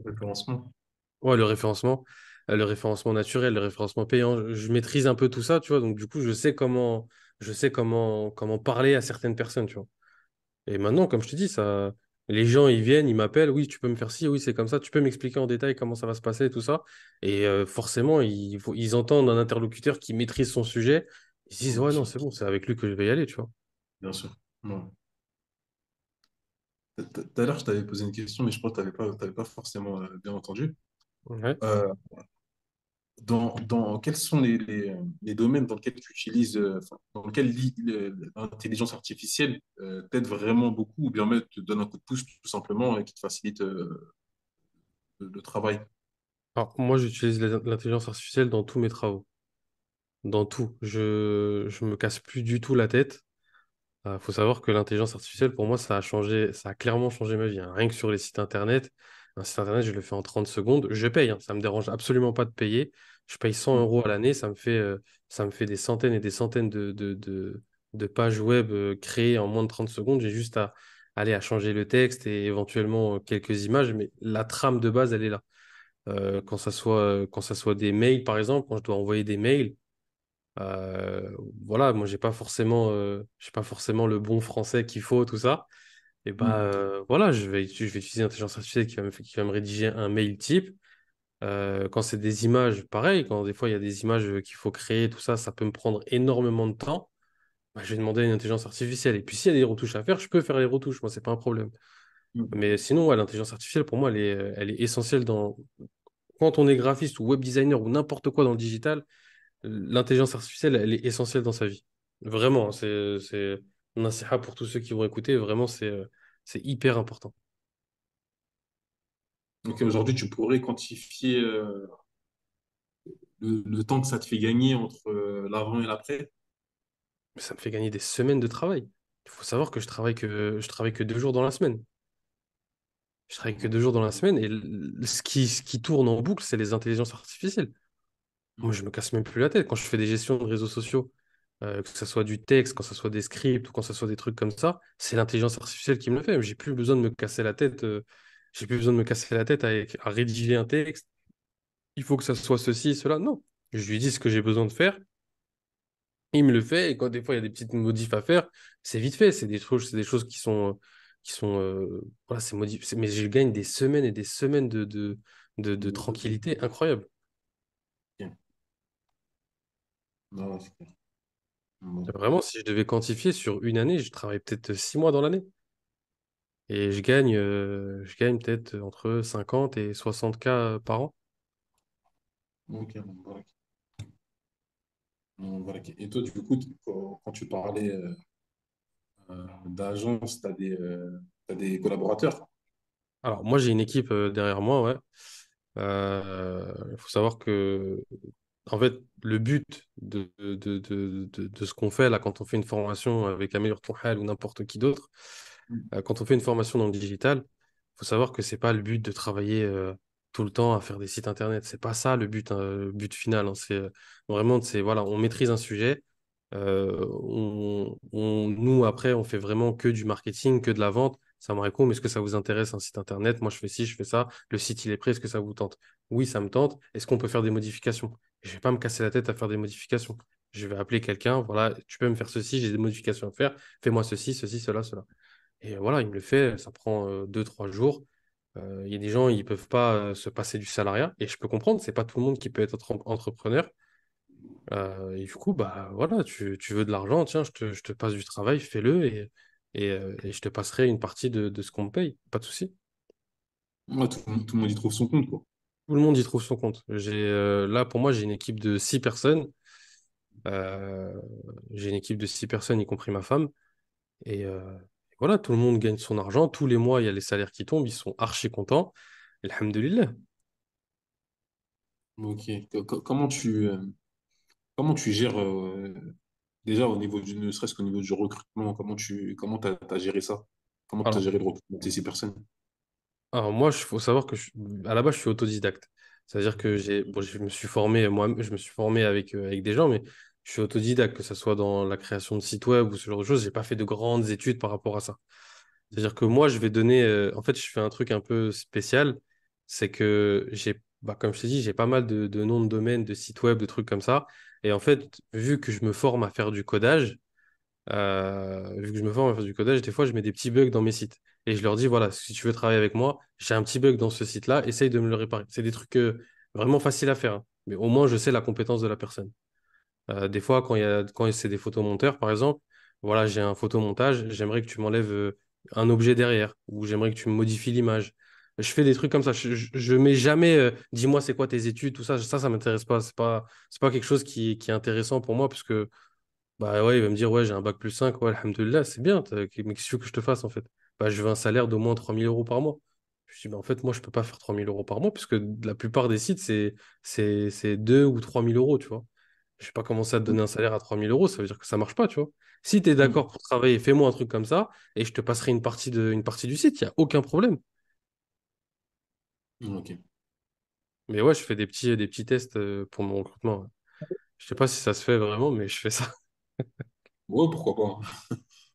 Référencement. le référencement naturel, le référencement payant. Je maîtrise un peu tout ça, tu vois. Donc, du coup, je sais comment parler à certaines personnes, tu vois. Et maintenant, comme je te dis, ça, les gens, ils viennent, ils m'appellent, oui, tu peux me faire ci, oui, c'est comme ça, tu peux m'expliquer en détail comment ça va se passer, tout ça. Et forcément, ils entendent un interlocuteur qui maîtrise son sujet. Ils se disent, Bien ouais, non, sûr. c'est bon, c'est avec lui que je vais y aller, tu vois. Bien sûr. Ouais. Tout à l'heure, je t'avais posé une question, mais je crois que t'avais pas forcément bien entendu. Ouais. Euh, quels sont les domaines dans lesquels tu utilises, enfin, dans lesquels l'intelligence artificielle t'aide vraiment beaucoup ou bien même te donne un coup de pouce tout simplement et qui te facilite le travail? Alors, moi, j'utilise l'intelligence artificielle dans tous mes travaux. Dans tout. Je me casse plus du tout la tête. Faut savoir que l'intelligence artificielle, pour moi, ça a clairement changé ma vie, hein. Rien que sur les sites internet. Un site internet, je le fais en 30 secondes. Je paye, hein. Ça me dérange absolument pas de payer. Je paye 100 euros à l'année. Ça me fait des centaines et des centaines de pages web créées en moins de 30 secondes. J'ai juste à aller à changer le texte et éventuellement quelques images, mais la trame de base, elle est là. Quand ça soit des mails, par exemple, quand je dois envoyer des mails, euh, voilà, moi j'ai pas forcément le bon français qu'il faut, tout ça. Et bah Mm. voilà, je vais utiliser l'intelligence artificielle qui va me rédiger un mail type. Quand c'est des images, pareil, quand des fois il y a des images qu'il faut créer, tout ça, ça peut me prendre énormément de temps. Bah, je vais demander à une intelligence artificielle. Et puis s'il y a des retouches à faire, je peux faire les retouches, moi, c'est pas un problème. Mm. Mais sinon, ouais, l'intelligence artificielle, pour moi, elle est essentielle quand on est graphiste ou web designer ou n'importe quoi dans le digital. L'intelligence artificielle, elle est essentielle dans sa vie. Vraiment, hein, c'est nasiha pour tous ceux qui vont écouter. Vraiment, c'est hyper important. Donc aujourd'hui, tu pourrais quantifier le temps que ça te fait gagner entre l'avant et l'après. Ça me fait gagner des semaines de travail. Il faut savoir que je travaille que 2 jours dans la semaine. Je travaille que 2 jours dans la semaine et ce qui tourne en boucle, c'est les intelligences artificielles. Moi, je me casse même plus la tête. Quand je fais des gestions de réseaux sociaux, que ce soit du texte, quand ce soit des scripts ou quand ce soit des trucs comme ça, c'est l'intelligence artificielle qui me le fait. J'ai plus besoin de me casser la tête. J'ai plus besoin de me casser la tête à rédiger un texte. Il faut que ça soit ceci, cela. Non. Je lui dis ce que j'ai besoin de faire. Il me le fait. Et quand des fois, il y a des petites modifs à faire, c'est vite fait. C'est des choses voilà, mais je gagne des semaines et des semaines de tranquillité incroyable. Ok. Ah ouais, c'est clair. Bon. Vraiment, si je devais quantifier sur une année, je travaille peut-être 6 mois dans l'année. Et je gagne peut-être entre 50 et 60K par an. Ok, bon, voilà. Bon, voilà. Et toi, du coup, quand tu parlais d'agence, t'as des collaborateurs. Alors, moi, j'ai une équipe derrière moi, ouais. Il faut savoir que, en fait, le but de ce qu'on fait là, quand on fait une formation avec Améliore ton Hal ou n'importe qui d'autre, quand on fait une formation dans le digital, il faut savoir que c'est pas le but de travailler tout le temps à faire des sites internet. C'est pas ça le but final, hein. C'est vraiment, voilà, on maîtrise un sujet. Nous, après, on fait vraiment que du marketing, que de la vente. Ça me mais est-ce que ça vous intéresse un site internet? Moi, je fais ci, je fais ça. Le site, il est prêt. Est-ce que ça vous tente? Oui, ça me tente. Est-ce qu'on peut faire des modifications? Je vais pas me casser la tête à faire des modifications. Je vais appeler quelqu'un. Voilà, tu peux me faire ceci, j'ai des modifications à faire. Fais-moi ceci, ceci, cela, cela. Et voilà, il me le fait, ça prend 2, 3 jours. Il y a des gens, ils peuvent pas se passer du salariat. Et je peux comprendre, c'est pas tout le monde qui peut être entrepreneur. Et du coup, bah voilà, tu veux de l'argent, tiens, je te passe du travail, fais-le et je te passerai une partie de ce qu'on me paye. Pas de souci. Ouais, tout le monde y trouve son compte, quoi. Tout le monde y trouve son compte. Là, pour moi, j'ai une équipe de 6 personnes. Euh, j'ai une équipe de 6 personnes, y compris ma femme. Et voilà, tout le monde gagne son argent. Tous les mois, il y a les salaires qui tombent. Ils sont archi contents. Alhamdulillah. Ok. Comment tu gères déjà au niveau ne serait-ce qu'au niveau du recrutement, comment t'as géré ça? Comment t'as Alors, géré le recrutement de ces personnes? alors moi, il faut savoir que à la base, je suis autodidacte. C'est-à-dire que je me suis formé, moi, je me suis formé avec des gens, mais je suis autodidacte, que ce soit dans la création de sites web ou ce genre de choses. J'ai pas fait de grandes études par rapport à ça. C'est-à-dire que moi, je vais donner, en fait, je fais un truc un peu spécial. C'est que comme je t'ai dit, j'ai pas mal de noms de domaine, de sites web, de trucs comme ça. Et en fait, vu que je me forme à faire du codage, vu que je me forme à faire du codage, des fois, je mets des petits bugs dans mes sites. Et je leur dis, voilà, si tu veux travailler avec moi, j'ai un petit bug dans ce site-là, essaye de me le réparer. C'est des trucs vraiment faciles à faire, hein. Mais au moins, je sais la compétence de la personne. Des fois, quand c'est des photomonteurs, par exemple, voilà, j'ai un photomontage, j'aimerais que tu m'enlèves un objet derrière, ou j'aimerais que tu me modifies l'image. Je fais des trucs comme ça. Je mets jamais, dis-moi c'est quoi tes études, tout ça. Ça m'intéresse pas. C'est pas quelque chose qui est intéressant pour moi, parce que bah ouais, il va me dire, ouais, j'ai un bac plus 5 ouais, alhamdoulilah, c'est bien, mais qu'est-ce que tu veux que je te fasse en fait? Bah, je veux un salaire d'au moins 3 000 € par mois. Je dis, bah, en fait, moi, je peux pas faire 3 000 € par mois, puisque la plupart des sites, c'est 2 ou 3 000 €, tu vois. Je vais pas commencer à te donner un salaire à 3 000 €, ça veut dire que ça marche pas, tu vois. Si tu es Hmm. d'accord pour travailler, fais-moi un truc comme ça, et je te passerai une partie du site, il n'y a aucun problème. Ok. Mais ouais, je fais des petits tests pour mon recrutement, ouais. Je sais pas si ça se fait vraiment, mais je fais ça. Ouais, pourquoi pas?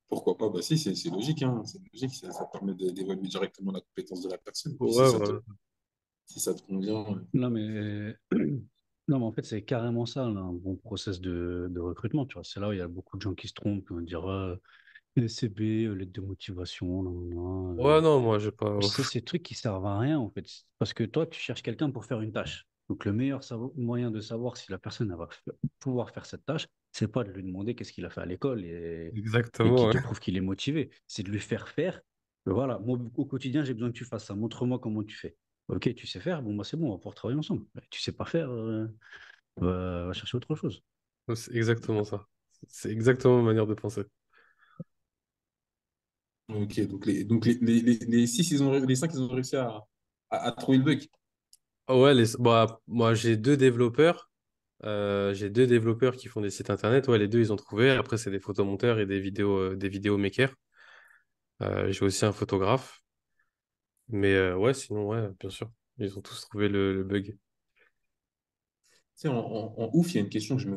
Pourquoi pas? Bah si, c'est logique, hein. C'est logique, ça permet d'évaluer directement la compétence de la personne. Puis Ouais, voilà. si ça te convient, Non, mais, non, mais en fait, c'est carrément ça, là, un bon process de recrutement. Tu vois, c'est là où il y a beaucoup de gens qui se trompent. On dira CB, lettre de motivation, nan, nan, Ouais, non, moi, j'ai pas. c'est ces trucs qui servent à rien, en fait. Parce que toi, tu cherches quelqu'un pour faire une tâche. Donc, le meilleur moyen de savoir si la personne elle va pouvoir faire cette tâche, c'est pas de lui demander qu'est-ce qu'il a fait à l'école et Exactement, qu'il ouais. te prouve qu'il est motivé. C'est de lui faire faire. Voilà, moi, au quotidien, j'ai besoin que tu fasses ça. Montre-moi comment tu fais. Ok, tu sais faire, bon, bah, c'est bon, on va pouvoir travailler ensemble. Tu sais pas faire, va chercher autre chose. C'est exactement ça. C'est exactement ma manière de penser. ok. Donc les six, les cinq, ils ont réussi à trouver le bug. Ah ouais, bah, moi j'ai 2 développeurs. J'ai deux développeurs qui font des sites internet. Ouais, les deux, ils ont trouvé. Après, c'est des photomonteurs et des vidéos makers. J'ai aussi un photographe. Mais ouais, sinon, ouais, bien sûr. Ils ont tous trouvé le bug. Tu sais, en ouf, il y a une question que j'en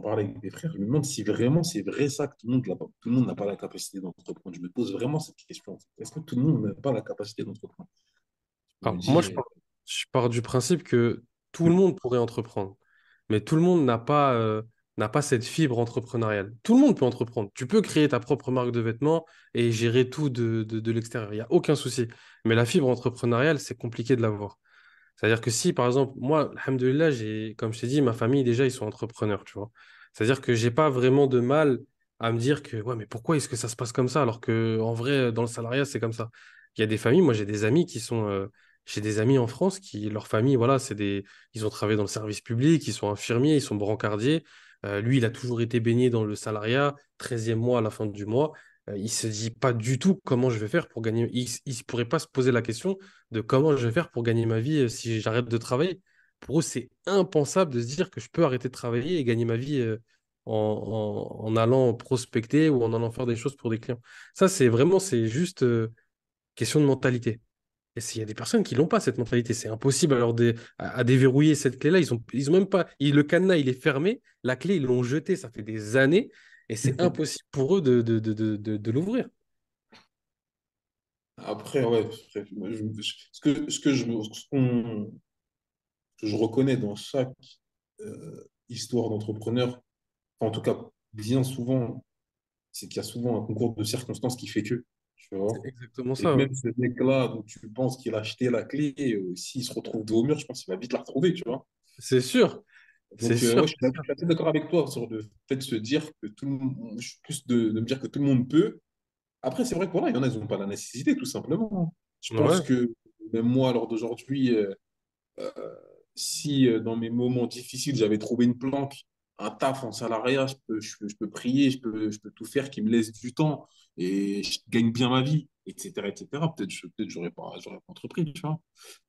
parlais avec des frères, je me demande si vraiment c'est vrai ça que tout le monde n'a pas la capacité d'entreprendre. Je me pose vraiment cette question, en fait. Est-ce que tout le monde n'a pas la capacité d'entreprendre? Je me Alors, moi, dis, je pars du principe que tout le monde pourrait entreprendre. Mais tout le monde n'a pas cette fibre entrepreneuriale. Tout le monde peut entreprendre. Tu peux créer ta propre marque de vêtements et gérer tout de l'extérieur. Il n'y a aucun souci. Mais la fibre entrepreneuriale, c'est compliqué de l'avoir. C'est-à-dire que si, par exemple, moi, alhamdoulilah, comme je t'ai dit, ma famille, déjà, ils sont entrepreneurs, tu vois. C'est-à-dire que j'ai pas vraiment de mal à me dire que, ouais, mais pourquoi est-ce que ça se passe comme ça alors que, en vrai, dans le salariat, c'est comme ça. Il y a des familles, moi, j'ai des amis en France qui, leur famille, voilà, ils ont travaillé dans le service public, ils sont infirmiers, ils sont brancardiers. Lui, il a toujours été baigné dans le salariat, 13e mois à la fin du mois. Il se dit pas du tout comment je vais faire pour gagner. Il pourrait pas se poser la question de comment je vais faire pour gagner ma vie si j'arrête de travailler. Pour eux, c'est impensable de se dire que je peux arrêter de travailler et gagner ma vie en allant prospecter ou en allant faire des choses pour des clients. Ça, c'est juste question de mentalité. Et s'il y a des personnes qui n'ont pas cette mentalité, c'est impossible à déverrouiller cette clé-là. Ils ont même pas, le cadenas, il est fermé, la clé, ils l'ont jetée, ça fait des années, et c'est impossible pour eux de l'ouvrir. après, ouais, moi, ce que je reconnais dans chaque histoire d'entrepreneur, enfin, en tout cas, bien souvent, c'est qu'il y a souvent un concours de circonstances qui fait que, tu C'est vois. exactement Et ça. Ouais. même ce mec-là, dont tu penses qu'il a acheté la clé, s'il se retrouve dos au mur, je pense qu'il va vite la retrouver, tu vois. C'est sûr, c'est Donc, sûr, ouais, c'est je sûr. suis assez d'accord avec toi sur le fait de se dire que tout le monde, je suis plus de me dire que tout le monde peut. Après, c'est vrai que voilà, il y en a, ils n'ont pas la nécessité, tout simplement. Je pense Ouais, que même moi, lors d'aujourd'hui, euh, si dans mes moments difficiles, j'avais trouvé une planque, un taf en salariat, je peux prier, je peux tout faire qui me laisse du temps et je gagne bien ma vie, etc., etc. Peut-être j'aurais pas entrepris, tu vois.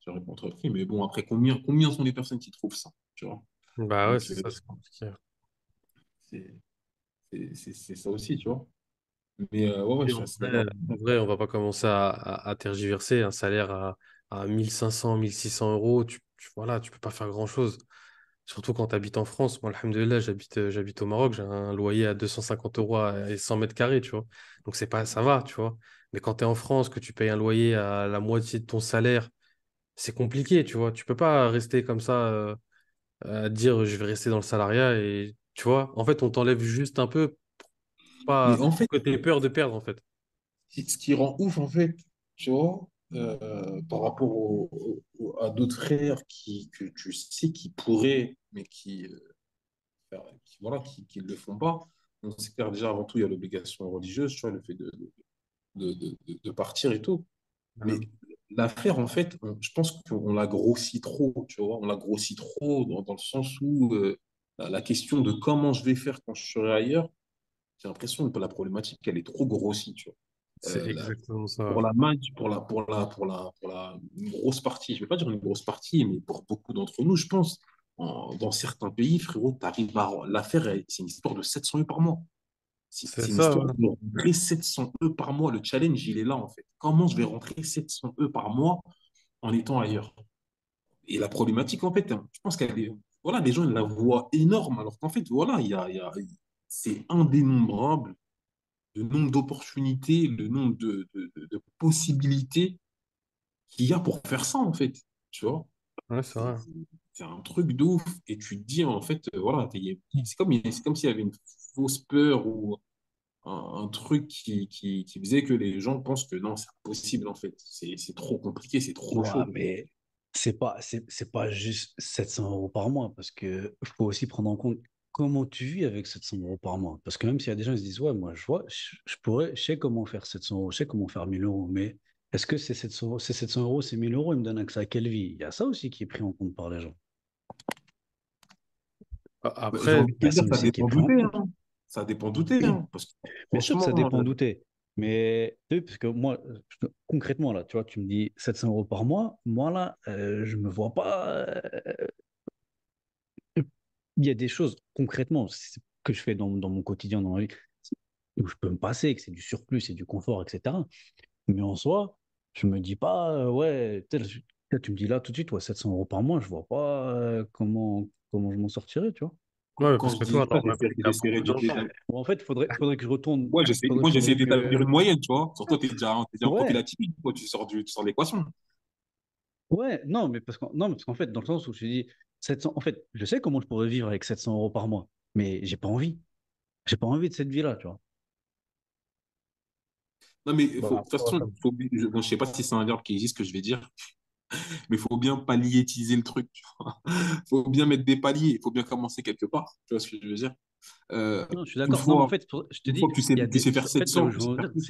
J'aurais pas entrepris, mais bon, après, combien sont les personnes qui trouvent ça, tu vois? bah ouais, Donc, c'est ça, c'est compliqué. c'est c'est ça aussi, tu vois. Mais ouais, ouais, Et je suis assez d'accord. en vrai, on va pas commencer à tergiverser. Un salaire à 1500, 1600 euros, voilà, tu peux pas faire grand-chose. Surtout quand tu habites en France. Moi, alhamdoulilah, j'habite au Maroc, j'ai un loyer à 250 euros et 100 mètres carrés, tu vois. Donc, c'est pas, ça va, tu vois. Mais quand tu es en France, que tu payes un loyer à la moitié de ton salaire, c'est compliqué, tu vois. Tu peux pas rester comme ça, à dire je vais rester dans le salariat et, tu vois, en fait, on t'enlève juste un peu Mais pas, en fait, pour que tu aies peur de perdre, en fait. ce qui rend ouf, en fait, tu vois, par rapport à d'autres frères que tu sais qui pourraient, mais voilà, qui ne le font pas. Donc, c'est clair, déjà, avant tout, il y a l'obligation religieuse, tu vois, le fait de partir et tout. Mais l'affaire, en fait, je pense qu'on l'a grossi trop, tu vois, on l'a grossi trop dans le sens où la question de comment je vais faire quand je serai ailleurs, j'ai l'impression que la problématique, elle est trop grossie, tu vois. C'est exactement ça. Pour la main, pour une grosse partie, je ne vais pas dire une grosse partie, mais pour beaucoup d'entre nous, je pense, dans certains pays, frérot, t'arrives à l'affaire, c'est une histoire de 700 € par mois. C'est C'est une ça, histoire ouais. de rentrer 700 € par mois. Le challenge, il est là, en fait. Comment je vais rentrer 700 € par mois en étant ailleurs? Et la problématique, en fait, hein, je pense qu'elle est, voilà, les gens ils la voient énorme, alors qu'en fait, voilà, c'est indénombrable le nombre d'opportunités, le nombre de possibilités qu'il y a pour faire ça, en fait. Tu vois? Ouais, c'est C'est vrai. c'est un truc de ouf. Et tu te dis, en fait, voilà, c'est comme s'il y avait une fausse peur ou un truc qui faisait que les gens pensent que non, c'est impossible, en fait. C'est trop compliqué, c'est trop Ouais, chaud. mais c'est pas juste 700 euros par mois, parce que faut aussi prendre en compte comment tu vis avec 700 euros par mois. Parce que même s'il y a des gens qui se disent, ouais, moi, je sais comment faire 700 euros, je sais comment faire 1000 euros, mais est-ce que ces 700 euros, ces 1000 euros, ils me donnent accès à quelle vie? Il y a ça aussi qui est pris en compte par les gens. J'ai Après, envie de Il y te a ça dire, ça aussi qui est dépend pris d'où en t'es, compte. hein. Ça dépend d'où t'es, hein. Parce que Bien sûr que ça franchement, dépend d'où t'es. Mais tu sais, parce que moi, concrètement, là, tu vois, tu me dis 700 euros par mois. Moi, là, je me vois pas. Il y a des choses, concrètement, que je fais dans mon quotidien, dans ma vie, où je peux me passer, que c'est du surplus, c'est du confort, etc. Mais en soi, je me dis pas, ouais, tu me dis là tout de suite, ouais, 700 euros par mois, je vois pas comment je m'en sortirai, tu vois. Ouais, Quand parce je que dis toi, ça, attends, t'as j'essaierai beaucoup d'enfants. Bon, en fait, faudrait que je retourne. ouais, moi, j'essaie Faudrait d'établir que. une moyenne, tu vois. Surtout, t'es déjà un profil Ouais, atypique, toi, tu sors de l'équation. ouais, non, mais parce qu'en fait, dans le sens où je dis 700, en fait, je sais comment je pourrais vivre avec 700 euros par mois, mais j'ai pas envie. J'ai pas envie de cette vie-là, tu vois. Non, mais Bah, de toute façon, bon, je sais pas si c'est un verbe qui existe que je vais dire, mais il faut bien paliétiser le truc, tu vois. Faut bien mettre des paliers, il faut bien commencer quelque part, tu vois ce que je veux dire. Euh, non, je suis une d'accord. Non, mais en fois, fait, je te une fois dis, que il y a tu des. sais faire En fait, là où 700, je tu veux sais en faire venir, plus.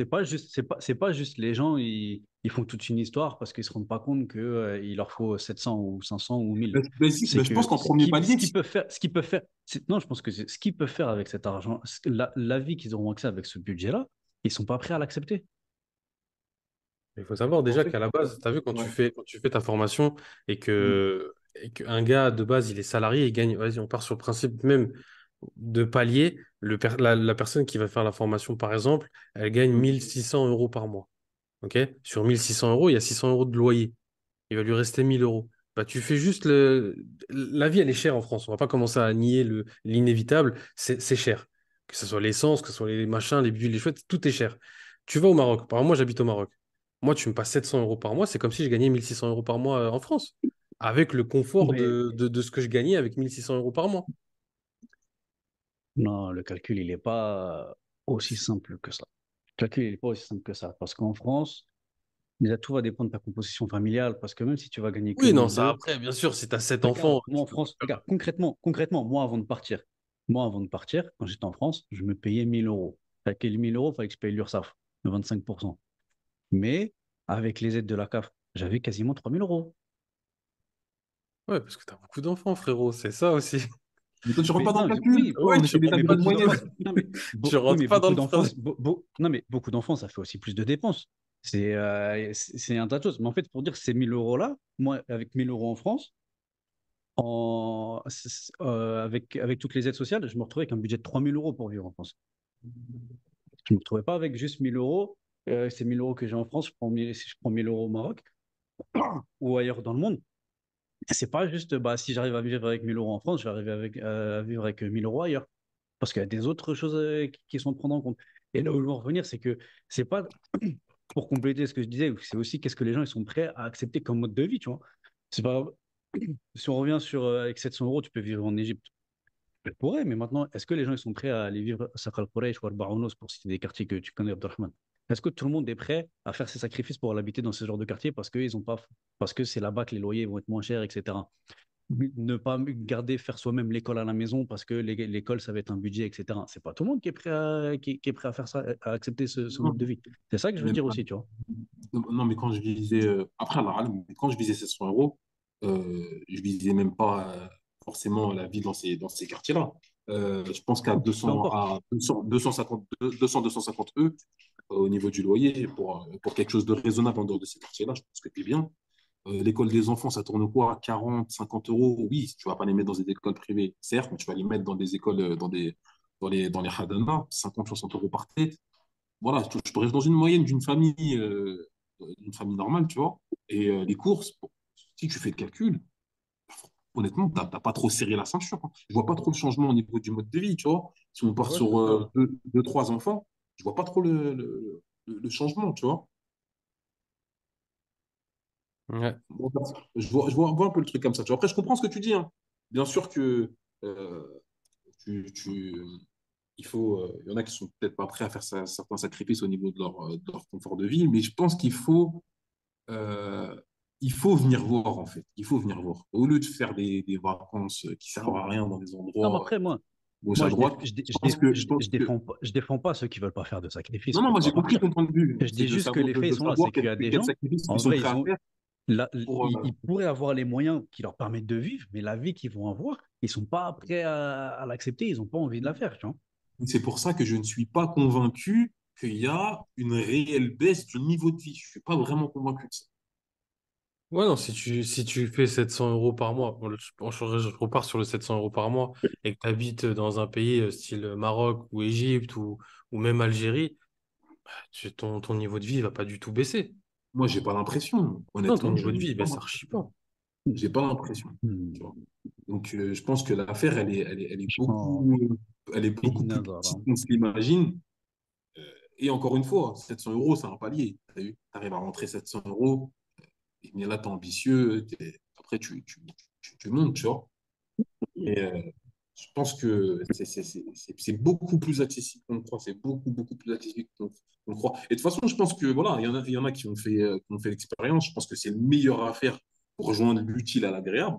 c'est pas juste les gens, ils font toute une histoire parce qu'ils se rendent pas compte que, il leur faut 700 ou 500 ou 1000. Si, C'est je pense que qu'en premier ce palier, qu'ils peuvent faire, non, je pense que ce qu'ils peuvent faire avec cet argent, la vie qu'ils auront accès avec ce budget-là, ils sont pas prêts à l'accepter. Il faut savoir en déjà fait, qu'à la base, tu as vu, ouais. quand tu fais ta formation et Mm. et qu'un gars de base, il est salarié, il gagne, vas-y, on part sur le principe même de palier, la personne qui va faire la formation, par exemple, elle gagne Mm. 1600 euros par mois. Ok. Sur 1600 euros, il y a 600 euros de loyer. Il va lui rester 1000 euros. Bah, tu fais juste le. La vie, elle est chère en France. On va pas commencer à nier l'inévitable. C'est cher. Que ce soit l'essence, que ce soit les machins, les buts, les chouettes, tout est cher. Tu vas au Maroc. Par exemple, moi, j'habite au Maroc. Moi, tu me passes 700 euros par mois, c'est comme si je gagnais 1600 euros par mois en France. Avec le confort Mais de ce que je gagnais avec 1600 euros par mois. non, le calcul, il n'est pas aussi simple que ça. Le calcul, il n'est pas aussi simple que ça. Parce qu'en France, déjà, tout va dépendre de ta composition familiale. Parce que même si tu vas gagner que Oui, non, ça 1002, après, bien sûr, si tu as 7 regarde, enfants, moi tu en peux pas France, faire. regarde, concrètement, moi avant de partir, quand j'étais en France, je me payais 1000 euros. Avec les 1000 euros, il fallait que je paye l'URSSAF, de 25%. Mais avec les aides de la CAF, j'avais quasiment 3000 euros. Ouais, parce que tu as beaucoup d'enfants, frérot, c'est ça aussi. Mais toi, tu rentres Mais pas dans le non, calcul. oui, Oh, Ouais, on tu essaie mais rentres d'établir pas une du beaucoup moyenne. d'enfants, tout. non, mais, Tu oui, rentres mais pas dans beaucoup le d'enfants, phrase. non, mais beaucoup d'enfants, ça fait aussi plus de dépenses. C'est un tas de choses. Mais en fait, pour dire ces 1000 euros-là, moi, avec 1000 euros en France, avec toutes les aides sociales, je me retrouvais avec un budget de 3000 euros pour vivre en France. Je ne me retrouvais pas avec juste 1000 euros. Ces 1000 euros que j'ai en France, si je prends 1000 euros au Maroc ou ailleurs dans le monde, c'est pas juste, bah, si j'arrive à vivre avec 1000 euros en France, je vais arriver à vivre avec 1000 euros ailleurs. Parce qu'il y a des autres choses qui sont à prendre en compte. Et là où je veux en revenir, c'est que c'est pas, pour compléter ce que je disais, c'est aussi qu'est-ce que les gens ils sont prêts à accepter comme mode de vie, tu vois. C'est pas, si on revient sur, avec 700 euros, tu peux vivre en Égypte. Je pourrais, mais maintenant, est-ce que les gens ils sont prêts à aller vivre à Sakal Quraysh ou Al Barounos pour citer des quartiers que tu connais, Abdelrahman? Est-ce que tout le monde est prêt à faire ces sacrifices pour l'habiter dans ce genre de quartier parce que c'est là-bas que les loyers vont être moins chers, etc. Ne pas garder, faire soi-même l'école à la maison parce que l'école, ça va être un budget, etc. C'est pas tout le monde qui est prêt à faire ça, à accepter ce Non, mode de vie. C'est ça que je veux même dire pas. aussi, tu vois. Non, mais quand je visais, après, alors, mais quand je visais 700 euros, je visais même pas forcément la vie dans ces quartiers-là. Je pense qu'à Peu 200 importe. à 200, 250, 250 au niveau du loyer, pour quelque chose de raisonnable en dehors de ces quartiers-là, je pense que tu es bien. L'école des enfants, ça tourne quoi? 40, 50 euros? Oui, tu vas pas les mettre dans des écoles privées, certes, mais tu vas les mettre dans des écoles, dans les Haganah, 50, 60 euros par tête. Voilà, je te reste dans une moyenne d'une famille normale, tu vois. Et les courses, bon, si tu fais le calcul, honnêtement, t'as pas trop serré la ceinture, hein. Je vois pas trop le changement au niveau du mode de vie, tu vois. Si on part Ouais, je suis sur d'accord. deux, trois enfants, je vois pas trop le changement, tu vois. Ouais. Bon, vois un peu le truc comme ça. Tu vois. Après, je comprends ce que tu dis, hein. Bien sûr que euh, tu, il y en a qui sont peut-être pas prêts à faire certains sacrifices au niveau de leur confort de vie, mais je pense euh, il faut venir voir, en fait. Il faut venir voir. Au lieu de faire des vacances qui servent à rien dans des Non, mais endroits après, gauche moi à droite, je défends pas ceux qui veulent pas faire de sacrifices non, non, pour moi, j'ai pas compris partir. ton point de vue. Je C'est dis juste que les faits ils de sont là. savoir C'est qu'il y a des quels gens, sacrifices en ils sont vrai, prêts à faire pour, ils pourraient avoir les moyens qui leur permettent de vivre, mais la vie qu'ils vont avoir, ils sont pas prêts à l'accepter. Ils ont pas envie de la faire, tu vois. c'est pour ça que je ne suis pas convaincu qu'il y a une réelle baisse du niveau de vie. Je suis pas vraiment convaincu de ça. Ouais, non, si tu fais 700 euros par mois, bon, je repars sur le 700 euros par mois et que tu habites dans un pays style Maroc ou Égypte ou même Algérie, ton niveau de vie va pas du tout baisser. Moi, j'ai pas l'impression. Non, ton Honnêtement, je niveau de n'ai vie, il pas baisse archi l'impression. pas. J'ai pas l'impression. Tu Hmm. vois. Donc, je pense que l'affaire, Franchement, elle est beaucoup plus Pédinazar, petite hein. qu'on se l'imagine. Euh, et encore une fois, 700 euros, c'est un palier. Tu arrives à rentrer 700 euros, et bien là, tu es ambitieux. Après, tu montes, tu vois. Et je pense que c'est beaucoup plus accessible qu'on le croit. C'est beaucoup, beaucoup plus accessible qu'on le croit. Et de toute façon, je pense que voilà, il y en a qui ont fait l'expérience. Je pense que c'est le meilleur à faire pour rejoindre l'utile à l'agréable.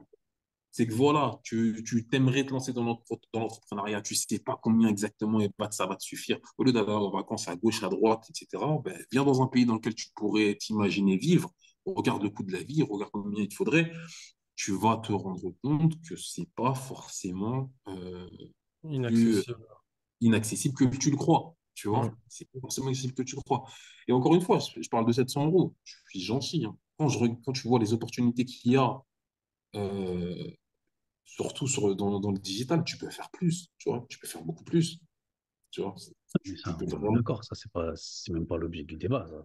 C'est que voilà, tu t'aimerais te lancer dans l'entrepreneuriat, tu sais pas combien exactement et pas ça va te suffire. Au lieu d'aller en vacances à gauche, à droite, etc., ben, viens dans un pays dans lequel tu pourrais t'imaginer vivre. Regarde le coût de la vie, regarde combien il te faudrait. Tu vas te rendre compte que c'est pas forcément plus Inaccessible. inaccessible que tu le crois. Tu vois, Mm. c'est pas forcément accessible que tu le crois. Et encore une fois, je parle de 700 euros. Je suis gentil, hein. Quand tu vois les opportunités qu'il y a, euh, surtout dans le digital, tu peux faire plus. Tu vois, tu peux faire beaucoup plus. Tu vois, Mais tu ça, peux on est vraiment. d'accord, ça, c'est même pas l'objet du débat, ça.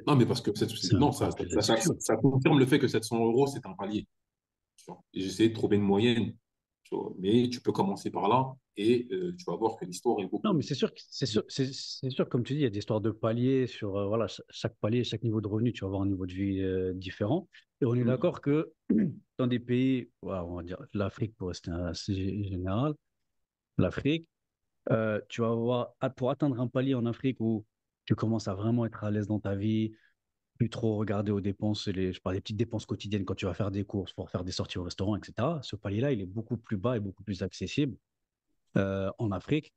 Non, mais parce que C'est même non, pas l'objet de la discussion. ça confirme le fait que 700 euros, c'est un palier. Tu vois. Et j'essaie de trouver une moyenne. Tu vois. Mais tu peux commencer par là et tu vas voir que l'histoire est Non, beaucoup. mais c'est sûr, c'est sûr, comme tu dis, il y a des histoires de paliers sur voilà, chaque palier, chaque niveau de revenu, tu vas avoir un niveau de vie différent. Et on est Mm. d'accord que dans des pays, voilà, on va dire l'Afrique pour rester assez général, l'Afrique, tu vas avoir, pour atteindre un palier en Afrique où tu commences à vraiment être à l'aise dans ta vie, plus trop regarder aux dépenses, je parle des petites dépenses quotidiennes quand tu vas faire des courses, pour faire des sorties au restaurant, etc. Ce palier-là, il est beaucoup plus bas et beaucoup plus accessible en Afrique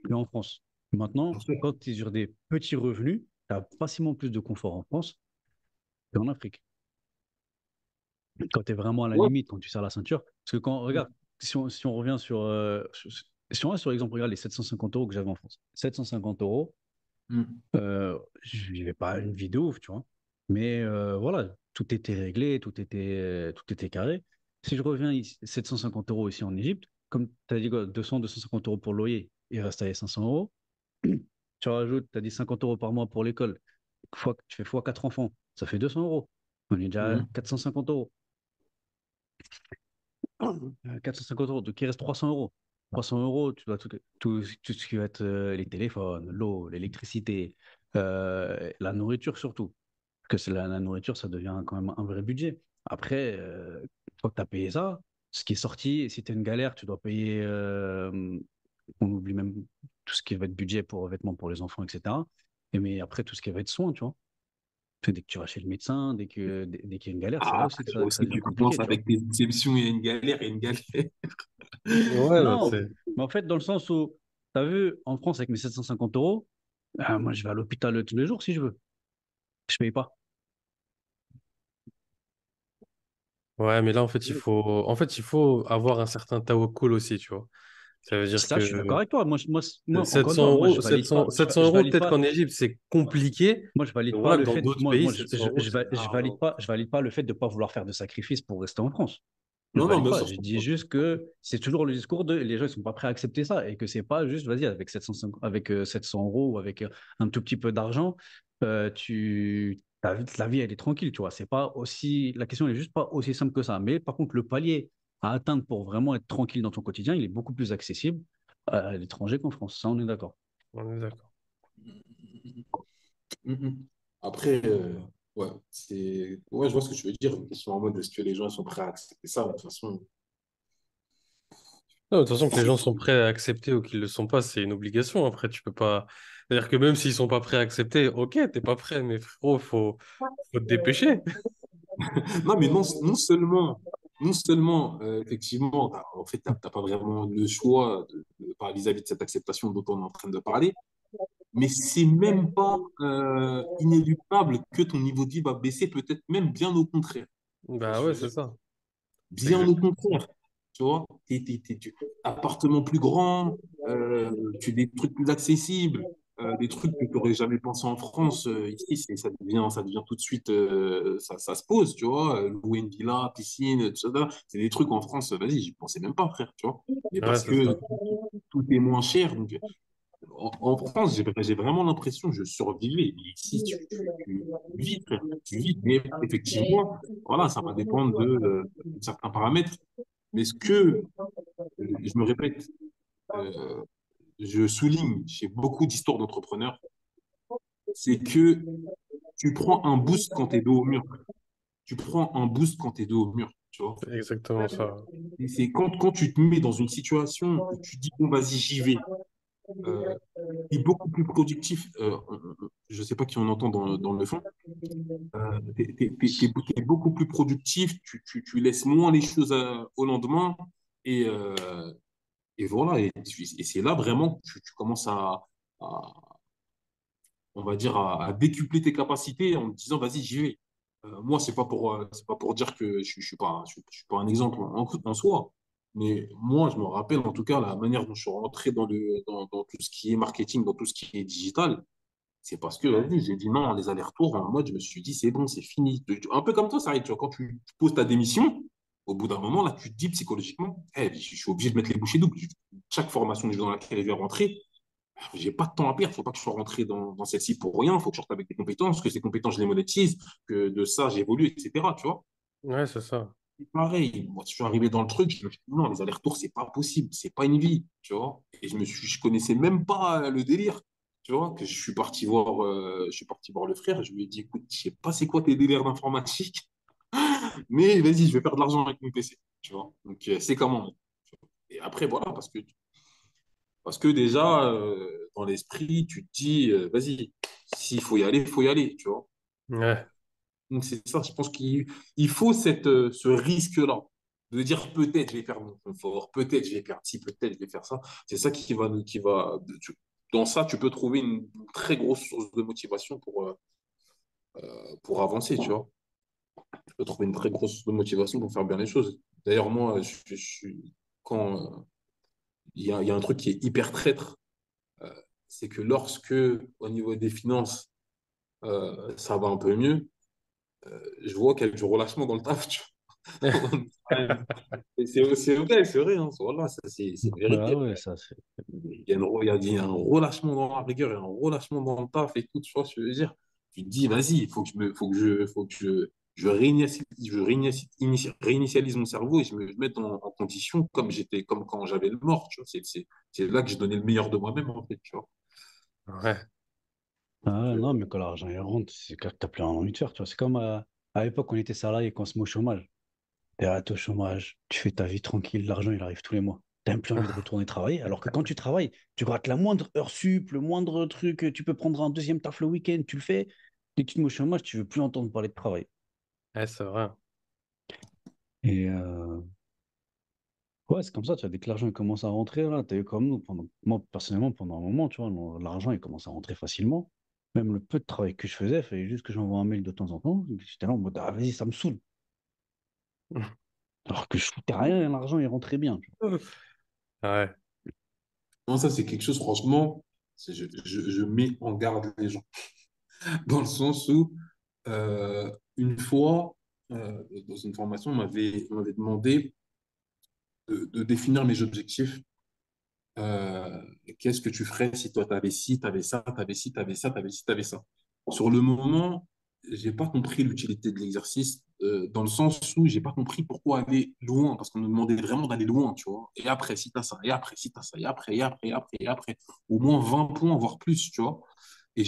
que en France. Maintenant, Bien sûr. quand tu es sur des petits revenus, tu as facilement plus de confort en France qu'en Afrique. Quand tu es vraiment à la Ouais. limite, quand tu serres la ceinture. Parce que quand, regarde, si on revient si on reste sur l'exemple, regarde les 750 euros que j'avais en France. 750 euros, Mm. je ne vivais pas une vie de ouf, tu vois. Mais voilà, tout était réglé, tout était carré. Si je reviens ici, 750 euros ici en Égypte, comme tu as dit quoi, 200, 250 euros pour le loyer, il reste à 500 euros. Tu rajoutes, tu as dit 50 euros par mois pour l'école. Tu fais fois 4 enfants, ça fait 200 euros. On est déjà à Mm. 450 euros. 450 euros, donc il reste 300 euros. 300 euros, tu dois tout ce qui va être les téléphones, l'eau, l'électricité, la nourriture surtout. Parce que la nourriture, ça devient quand même un vrai budget. Après, une fois que tu as payé ça, ce qui est sorti, si tu as une galère, tu dois payer, on oublie même tout ce qui va être budget pour vêtements pour les enfants, etc. Mais après, tout ce qui va être soins, tu vois. Dès que tu vas chez le médecin, dès qu'il y a une galère, c'est là Ah, aussi après, que ça aussi, devient tu compliqué, commences tu vois. avec des exceptions, il y a une galère, il y a une galère. Ouais, bah, Non, c'est. mais en fait, dans le sens où, tu as vu, en France, avec mes 750 euros, moi, je vais à l'hôpital tous les jours si je veux. Je paye pas. Ouais, mais là, en fait, il faut avoir un certain tawakkul aussi, tu vois. Ça veut dire Ça, je suis d'accord que avec toi. Moi, encore une 700 fois, moi, je euros, valide pas, 700, 700 je euros, valide peut-être pas, qu'en Égypte, c'est compliqué. moi, je Mais valide pas voilà, que le dans fait, d'autres pays, je, 700 euros, c'est largement. je valide pas le fait de pas vouloir faire de sacrifices pour rester en France. Je Non, non, valide bien pas. sûr, Je je dis comprends. juste que c'est toujours le discours de les gens ils sont pas prêts à accepter ça et que c'est pas juste vas-y avec 700 euros ou avec un tout petit peu d'argent la vie elle est tranquille tu vois c'est pas aussi la question n'est juste pas aussi simple que ça mais par contre le palier à atteindre pour vraiment être tranquille dans ton quotidien il est beaucoup plus accessible à l'étranger qu'en France ça on est d'accord. On est d'accord. Mhm. Après, ouais, ouais, je vois ce que tu veux dire. Une question en mode est-ce que les gens sont prêts à accepter ça? De toute façon, Non, de toute façon, que les gens sont prêts à accepter ou qu'ils ne le sont pas, c'est une obligation. Après, tu peux pas. C'est-à-dire que même s'ils sont pas prêts à accepter, ok, t'es pas prêt, mais frérot, faut te dépêcher. non, mais non seulement effectivement, en fait, t'as pas vraiment le choix vis-à-vis de cette acceptation dont on est en train de parler, mais c'est même pas inéluctable que ton niveau de vie va baisser, peut-être même bien au contraire. Tu vois Bah ce que ouais, je veux c'est dire? ça. C'est Bien au exact. contraire. Tu vois, appartement plus grand, tu as des trucs plus accessibles, des trucs que tu n'aurais jamais pensé en France, ici, ça devient tout de suite, ça se pose, tu vois. Louer une villa, piscine, tout ça, c'est des trucs en France, vas-y, j'y pensais même pas, frère, tu vois. Mais Ouais, parce c'est que ça. tout est moins cher. Donc, en France, j'ai vraiment l'impression que je survivais. Et ici, tu vis, frère, tu vis. Mais effectivement, voilà, ça va dépendre de certains paramètres. Mais ce que, je me répète, euh, je souligne chez beaucoup d'histoires d'entrepreneurs, c'est que tu prends un boost quand tu es dos au mur. Tu prends un boost quand tu es dos au mur, tu vois. C'est exactement ça. Et c'est quand tu te mets dans une situation où tu dis, bon, vas-y, j'y vais. Euh, tu es beaucoup plus productif. Je ne sais pas qui on entend dans le fond. T'es beaucoup plus productif. Tu laisses moins les choses au lendemain. Et, euh, et voilà. Et c'est là vraiment que tu commences à, on va dire, à décupler tes capacités en te disant, vas-y, j'y vais. Moi, c'est pas pour dire que je suis pas un exemple en soi. Mais moi, je me rappelle en tout cas la manière dont je suis rentré dans tout ce qui est marketing, dans tout ce qui est digital. C'est parce que, vas-y, j'ai dit non, les allers-retours, en mode, je me suis dit, c'est bon, c'est fini. Un peu comme toi, ça arrive, tu vois, quand tu poses ta démission, au bout d'un moment, là, tu te dis psychologiquement, je suis obligé de mettre les bouchées doubles. Chaque formation dans laquelle je vais rentrer, j'ai pas de temps à perdre. Faut pas que je sois rentré dans celle-ci pour rien. Faut que je sorte avec des compétences, que ces compétences, je les monétise, que de ça, j'évolue, etc. Tu vois. Ouais, c'est ça. Et pareil, moi, je suis arrivé dans le truc, je me suis dit, non, les allers-retours, c'est pas possible. C'est pas une vie, tu vois. Et je connaissais même pas le délire. Tu vois, que je suis parti voir le frère. Je lui ai dit, écoute, je sais pas c'est quoi tes délires d'informatique, mais vas-y, je vais faire de l'argent avec mon PC. Tu vois. Donc, c'est comment. Et après, voilà, parce que déjà, dans l'esprit, tu te dis, vas-y, s'il faut y aller, il faut y aller, tu vois. Ouais. Donc, c'est ça, je pense qu'il faut ce risque-là, de dire peut-être je vais faire mon confort, peut-être je vais faire ci, peut-être je vais faire ça. C'est ça dans ça, tu peux trouver une très grosse source de motivation pour avancer, tu vois. Tu peux trouver une très grosse source de motivation pour faire bien les choses. D'ailleurs, moi, quand il y a un truc qui est hyper traître, euh, c'est que lorsque, au niveau des finances, ça va un peu mieux, je vois qu'il y a du relâchement dans le taf, tu vois. Et c'est vrai, hein, voilà, ça, c'est une Ah vérité. ouais, ça, c'est. Il y a un relâchement dans la rigueur, il y a un relâchement dans le taf et tout, tu vois ce que je veux dire. Tu te dis, vas-y, il faut que je réinitialise mon cerveau et je me mette en condition comme quand j'avais le mort, tu vois. C'est là que j'ai donné le meilleur de moi-même, en fait, tu vois. Ouais. Ah Donc, ouais, non, mais quand l'argent il rentre, c'est clair que t'as plus rien envie de faire, tu vois. C'est comme à l'époque, on était salarié et qu'on se met au chômage. T'es à au chômage, tu fais ta vie tranquille, l'argent il arrive tous les mois. T'as même plus envie de retourner travailler. Alors que quand tu travailles, tu grattes la moindre heure sup, le moindre truc, tu peux prendre un deuxième taf le week-end, tu le fais. Dès que tu te mets au chômage, tu veux plus entendre parler de travail. Ouais, c'est vrai. Et ouais, c'est comme ça, tu vois, dès que l'argent il commence à rentrer, là, t'as eu comme nous. Moi, personnellement, pendant un moment, tu vois, l'argent il commence à rentrer facilement. Même le peu de travail que je faisais, il fallait juste que j'envoie un mail de temps en temps. J'étais là en mode, ah, vas-y, ça me saoule. Alors que je foutais rien, et l'argent il rentrait bien. Ouais. non, ça, c'est quelque chose, franchement, je mets en garde les gens. Dans le sens où, une fois, dans une formation, on m'avait demandé de définir mes objectifs. Euh, Qu'est-ce que tu ferais si toi, tu avais ci, tu avais ça, tu avais ci, tu avais ça, tu avais ci, tu avais ça. Sur le moment, j'ai pas compris l'utilité de l'exercice, dans le sens où j'ai pas compris pourquoi aller loin, parce qu'on nous demandait vraiment d'aller loin, tu vois. Et après, si tu as ça, et après, si tu as ça, et après, et après, et après, et après, au moins 20 points, voire plus, tu vois. Et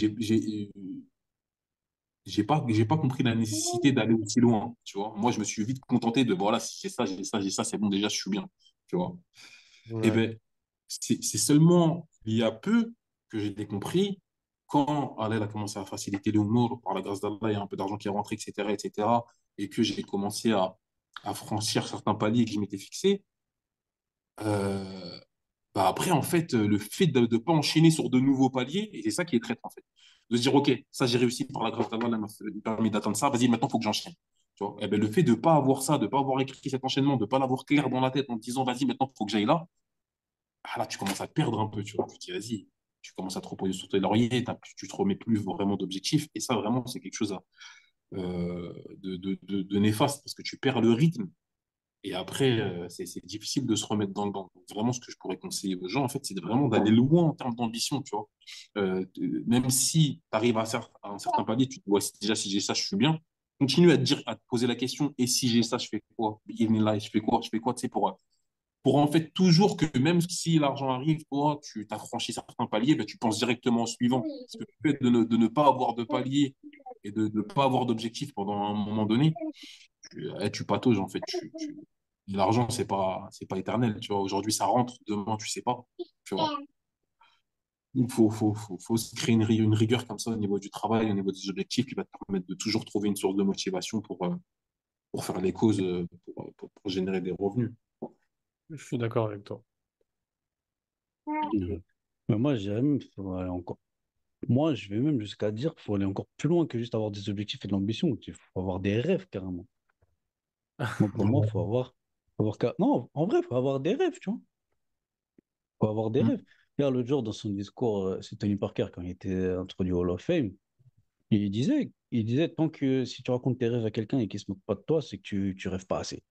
j'ai pas compris la nécessité d'aller aussi loin, tu vois. Moi, je me suis vite contenté de, voilà, si j'ai ça, j'ai ça, j'ai ça, c'est bon, déjà, je suis bien, tu vois. Et Ouais. ben, c'est seulement il y a peu que j'ai compris quand Allah a commencé à faciliter le umur, par la grâce d'Allah, il y a un peu d'argent qui est rentré, etc., etc., et que j'ai commencé à franchir certains paliers que je m'étais fixés. Euh, Bah après, en fait, le fait de ne pas enchaîner sur de nouveaux paliers, et c'est ça qui est traître, en fait. De se dire, OK, ça, j'ai réussi par la grâce d'Allah, m'a permis d'atteindre ça, vas-y, maintenant, il faut que j'enchaîne. Tu vois? Et ben, le fait de ne pas avoir ça, de ne pas avoir écrit cet enchaînement, de ne pas l'avoir clair dans la tête en te disant, vas-y, maintenant, il faut que j'aille là, ah, là, tu commences à te perdre un peu, tu vois. Tu te dis, vas-y. tu commences à te reposer sur tes lauriers, tu te remets plus vraiment d'objectifs. Et ça, vraiment, c'est quelque chose de néfaste parce que tu perds le rythme. Et après, c'est difficile de se remettre dans le bain. Donc, vraiment, ce que je pourrais conseiller aux gens, en fait, c'est vraiment d'aller loin en termes d'ambition, tu vois. Même si tu arrives à un certain palier, tu te dis, ouais, déjà, si j'ai ça, je suis bien. Continue à te dire, à te poser la question, et si j'ai ça, je fais quoi? Là, je fais quoi, tu sais, pour en fait toujours que même si l'argent arrive, toi, tu as franchi certains paliers, ben, tu penses directement au suivant. Parce que le fait de ne pas avoir de palier et de ne pas avoir d'objectif pendant un moment donné, tu patauges en fait. L'argent, c'est pas éternel. Tu vois, aujourd'hui, ça rentre, demain, tu sais pas. Tu vois. Il faut se créer une rigueur comme ça au niveau du travail, au niveau des objectifs qui va te permettre de toujours trouver une source de motivation pour faire les causes, pour générer des revenus. Je suis d'accord avec toi. Ouais. Mais moi, je dirais même, faut aller encore. Moi, je vais même jusqu'à dire qu'il faut aller encore plus loin que juste avoir des objectifs et de l'ambition. Il faut avoir des rêves, carrément. Moi, pour moi, Non, en vrai, il faut avoir des rêves, tu vois. Il faut avoir des Mm. rêves. Regarde, l'autre jour, dans son discours, c'est Tony Parker, quand il était introduit au Hall of Fame, il disait, tant que si tu racontes tes rêves à quelqu'un et qu'il se moque pas de toi, c'est que tu rêves pas assez.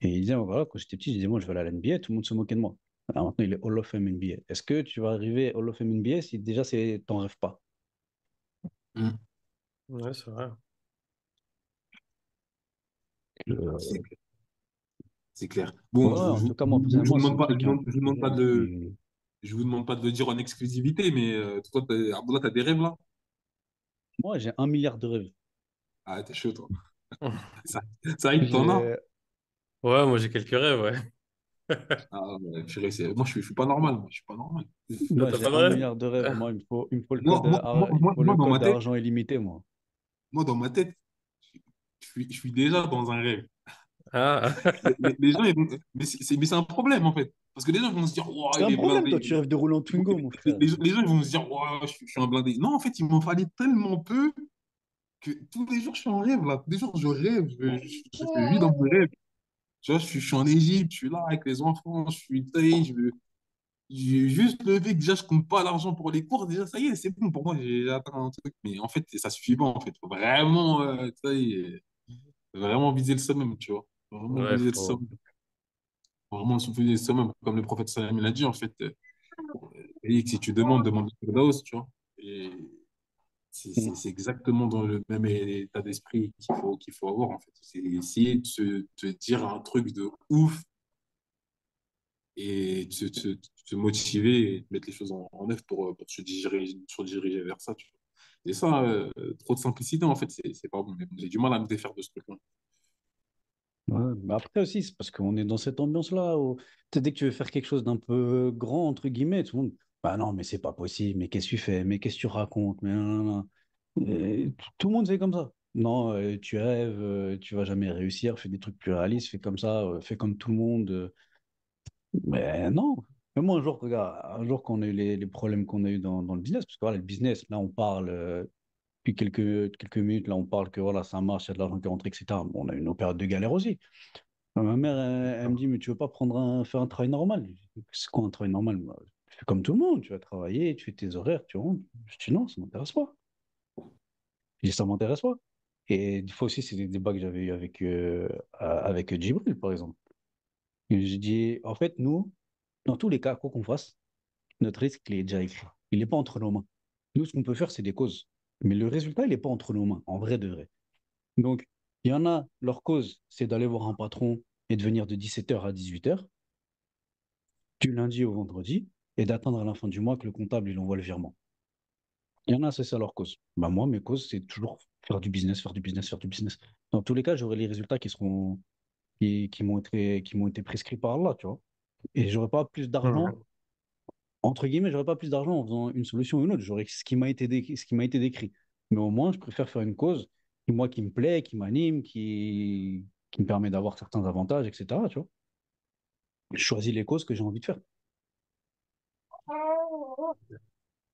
Et il disait, voilà, quand j'étais petit, je disais, moi, je vais aller à l'NBA, tout le monde se moquait de moi. Alors maintenant, il est Hall of Fame NBA. Est-ce que tu vas arriver Hall of Fame NBA si déjà t'en rêves pas? Mm. Ouais, c'est vrai. C'est Euh, clair. C'est clair. ouais, Bon, en tout cas, moi, personnellement, c'est un truc qui est un peu je vous demande pas figé. je vous demande pas de le dire en exclusivité, mais toi, Abdullah, t'as des rêves là? Moi, j'ai 1 milliard de rêves. Ah, t'es chaud, toi. Ça, ça arrive, t'en as? J'ai Ouais, moi j'ai quelques rêves, ouais. Ah, purée, moi, je suis pas normal. Moi, je suis pas normal. Toi, Moi, t'as j'ai pas de un rêve? milliard de rêves. Moi, il me faut le Moi, code, moi, moi, moi, il me faut le dans code ma tête, d'argent illimité, moi. dans ma tête, je suis déjà dans un rêve. Ah, Les gens, mais c'est un problème, en fait. Parce que les gens vont se dire, wow, C'est il un est problème, toi, blindé. tu rêves de rouler en Twingo, mon frère. Les gens ils vont se dire, wow, je suis un blindé. Non, en fait, il m'en fallait tellement peu que tous les jours, je suis en rêve, là. Tous les jours, je rêve. Je vis dans mon rêve. Tu vois, je suis en Égypte, je suis là avec les enfants, je suis taillé, j'ai juste le fait que déjà, je compte pas l'argent pour les cours. Déjà, ça y est, c'est bon pour moi, j'ai atteint un truc. Mais en fait, ça suffit pas, en fait. Faut vraiment, ça y est, vraiment viser le summum, tu vois. Vraiment ouais, viser le faut. summum. Vraiment viser le summum. Comme le prophète Salam l'a dit, en fait. Et que si tu demandes, demande le Firdaus, tu vois. Et Mm. c'est exactement dans le même état d'esprit qu'il faut avoir, en fait. C'est essayer de te dire un truc de ouf et te motiver et de mettre les choses en œuvre pour se diriger vers ça, tu vois. Et ça, trop de simplicité, en fait, c'est pas bon. Mais bon, j'ai du mal à me défaire de ce truc-là. Ouais, mais après aussi, c'est parce qu'on est dans cette ambiance-là où tu sais, dès que tu veux faire quelque chose d'un peu grand, entre guillemets, tout le monde, bah non, mais c'est pas possible, mais qu'est-ce que tu fais, mais qu'est-ce que tu racontes, mais non, non, non. Et tout le monde fait comme ça. Non, tu rêves, tu vas jamais réussir, fais des trucs plus réalistes, fais comme ça, fais comme tout le monde. Mais non. Mais moi, un jour, regarde, un jour qu'on a eu les problèmes qu'on a eu dans le business, parce que voilà, le business, là, on parle, depuis quelques minutes, là, on parle que voilà, ça marche, il y a de l'argent qui rentre, etc. Bon, on a eu nos périodes de galère aussi. Ma mère, elle me dit, mais tu veux pas faire un travail normal? Je dis, c'est quoi un travail normal? Moi, je fais comme tout le monde, tu vas travailler, tu fais tes horaires, tu rentres. Je dis, non, ça m'intéresse pas. Je dis, ça m'intéresse pas. Et des fois aussi, c'est des débats que j'avais eu avec Djibril, par exemple. Et je dis, en fait, nous, dans tous les cas, quoi qu'on fasse, notre risque, il est déjà écrit. Il n'est pas entre nos mains. Nous, ce qu'on peut faire, c'est des causes. Mais le résultat, il n'est pas entre nos mains, en vrai de vrai. Donc, il y en a, leur cause, c'est d'aller voir un patron et de venir de 17h à 18h, du lundi au vendredi, et d'attendre à la fin du mois que le comptable, il envoie le virement. Il y en a, c'est ça leur cause. Bah, moi, mes causes, c'est toujours faire du business, faire du business, faire du business. Dans tous les cas, j'aurai les résultats qui m'ont été prescrits par là, tu vois. Et j'aurai pas plus d'argent, Mhm. entre guillemets, j'aurais pas plus d'argent en faisant une solution ou une autre. J'aurais ce qui m'a été décrit. Mais au moins, je préfère faire une cause qui me plaît, qui m'anime, qui me permet d'avoir certains avantages, etc. Tu vois. Je choisis les causes que j'ai envie de faire.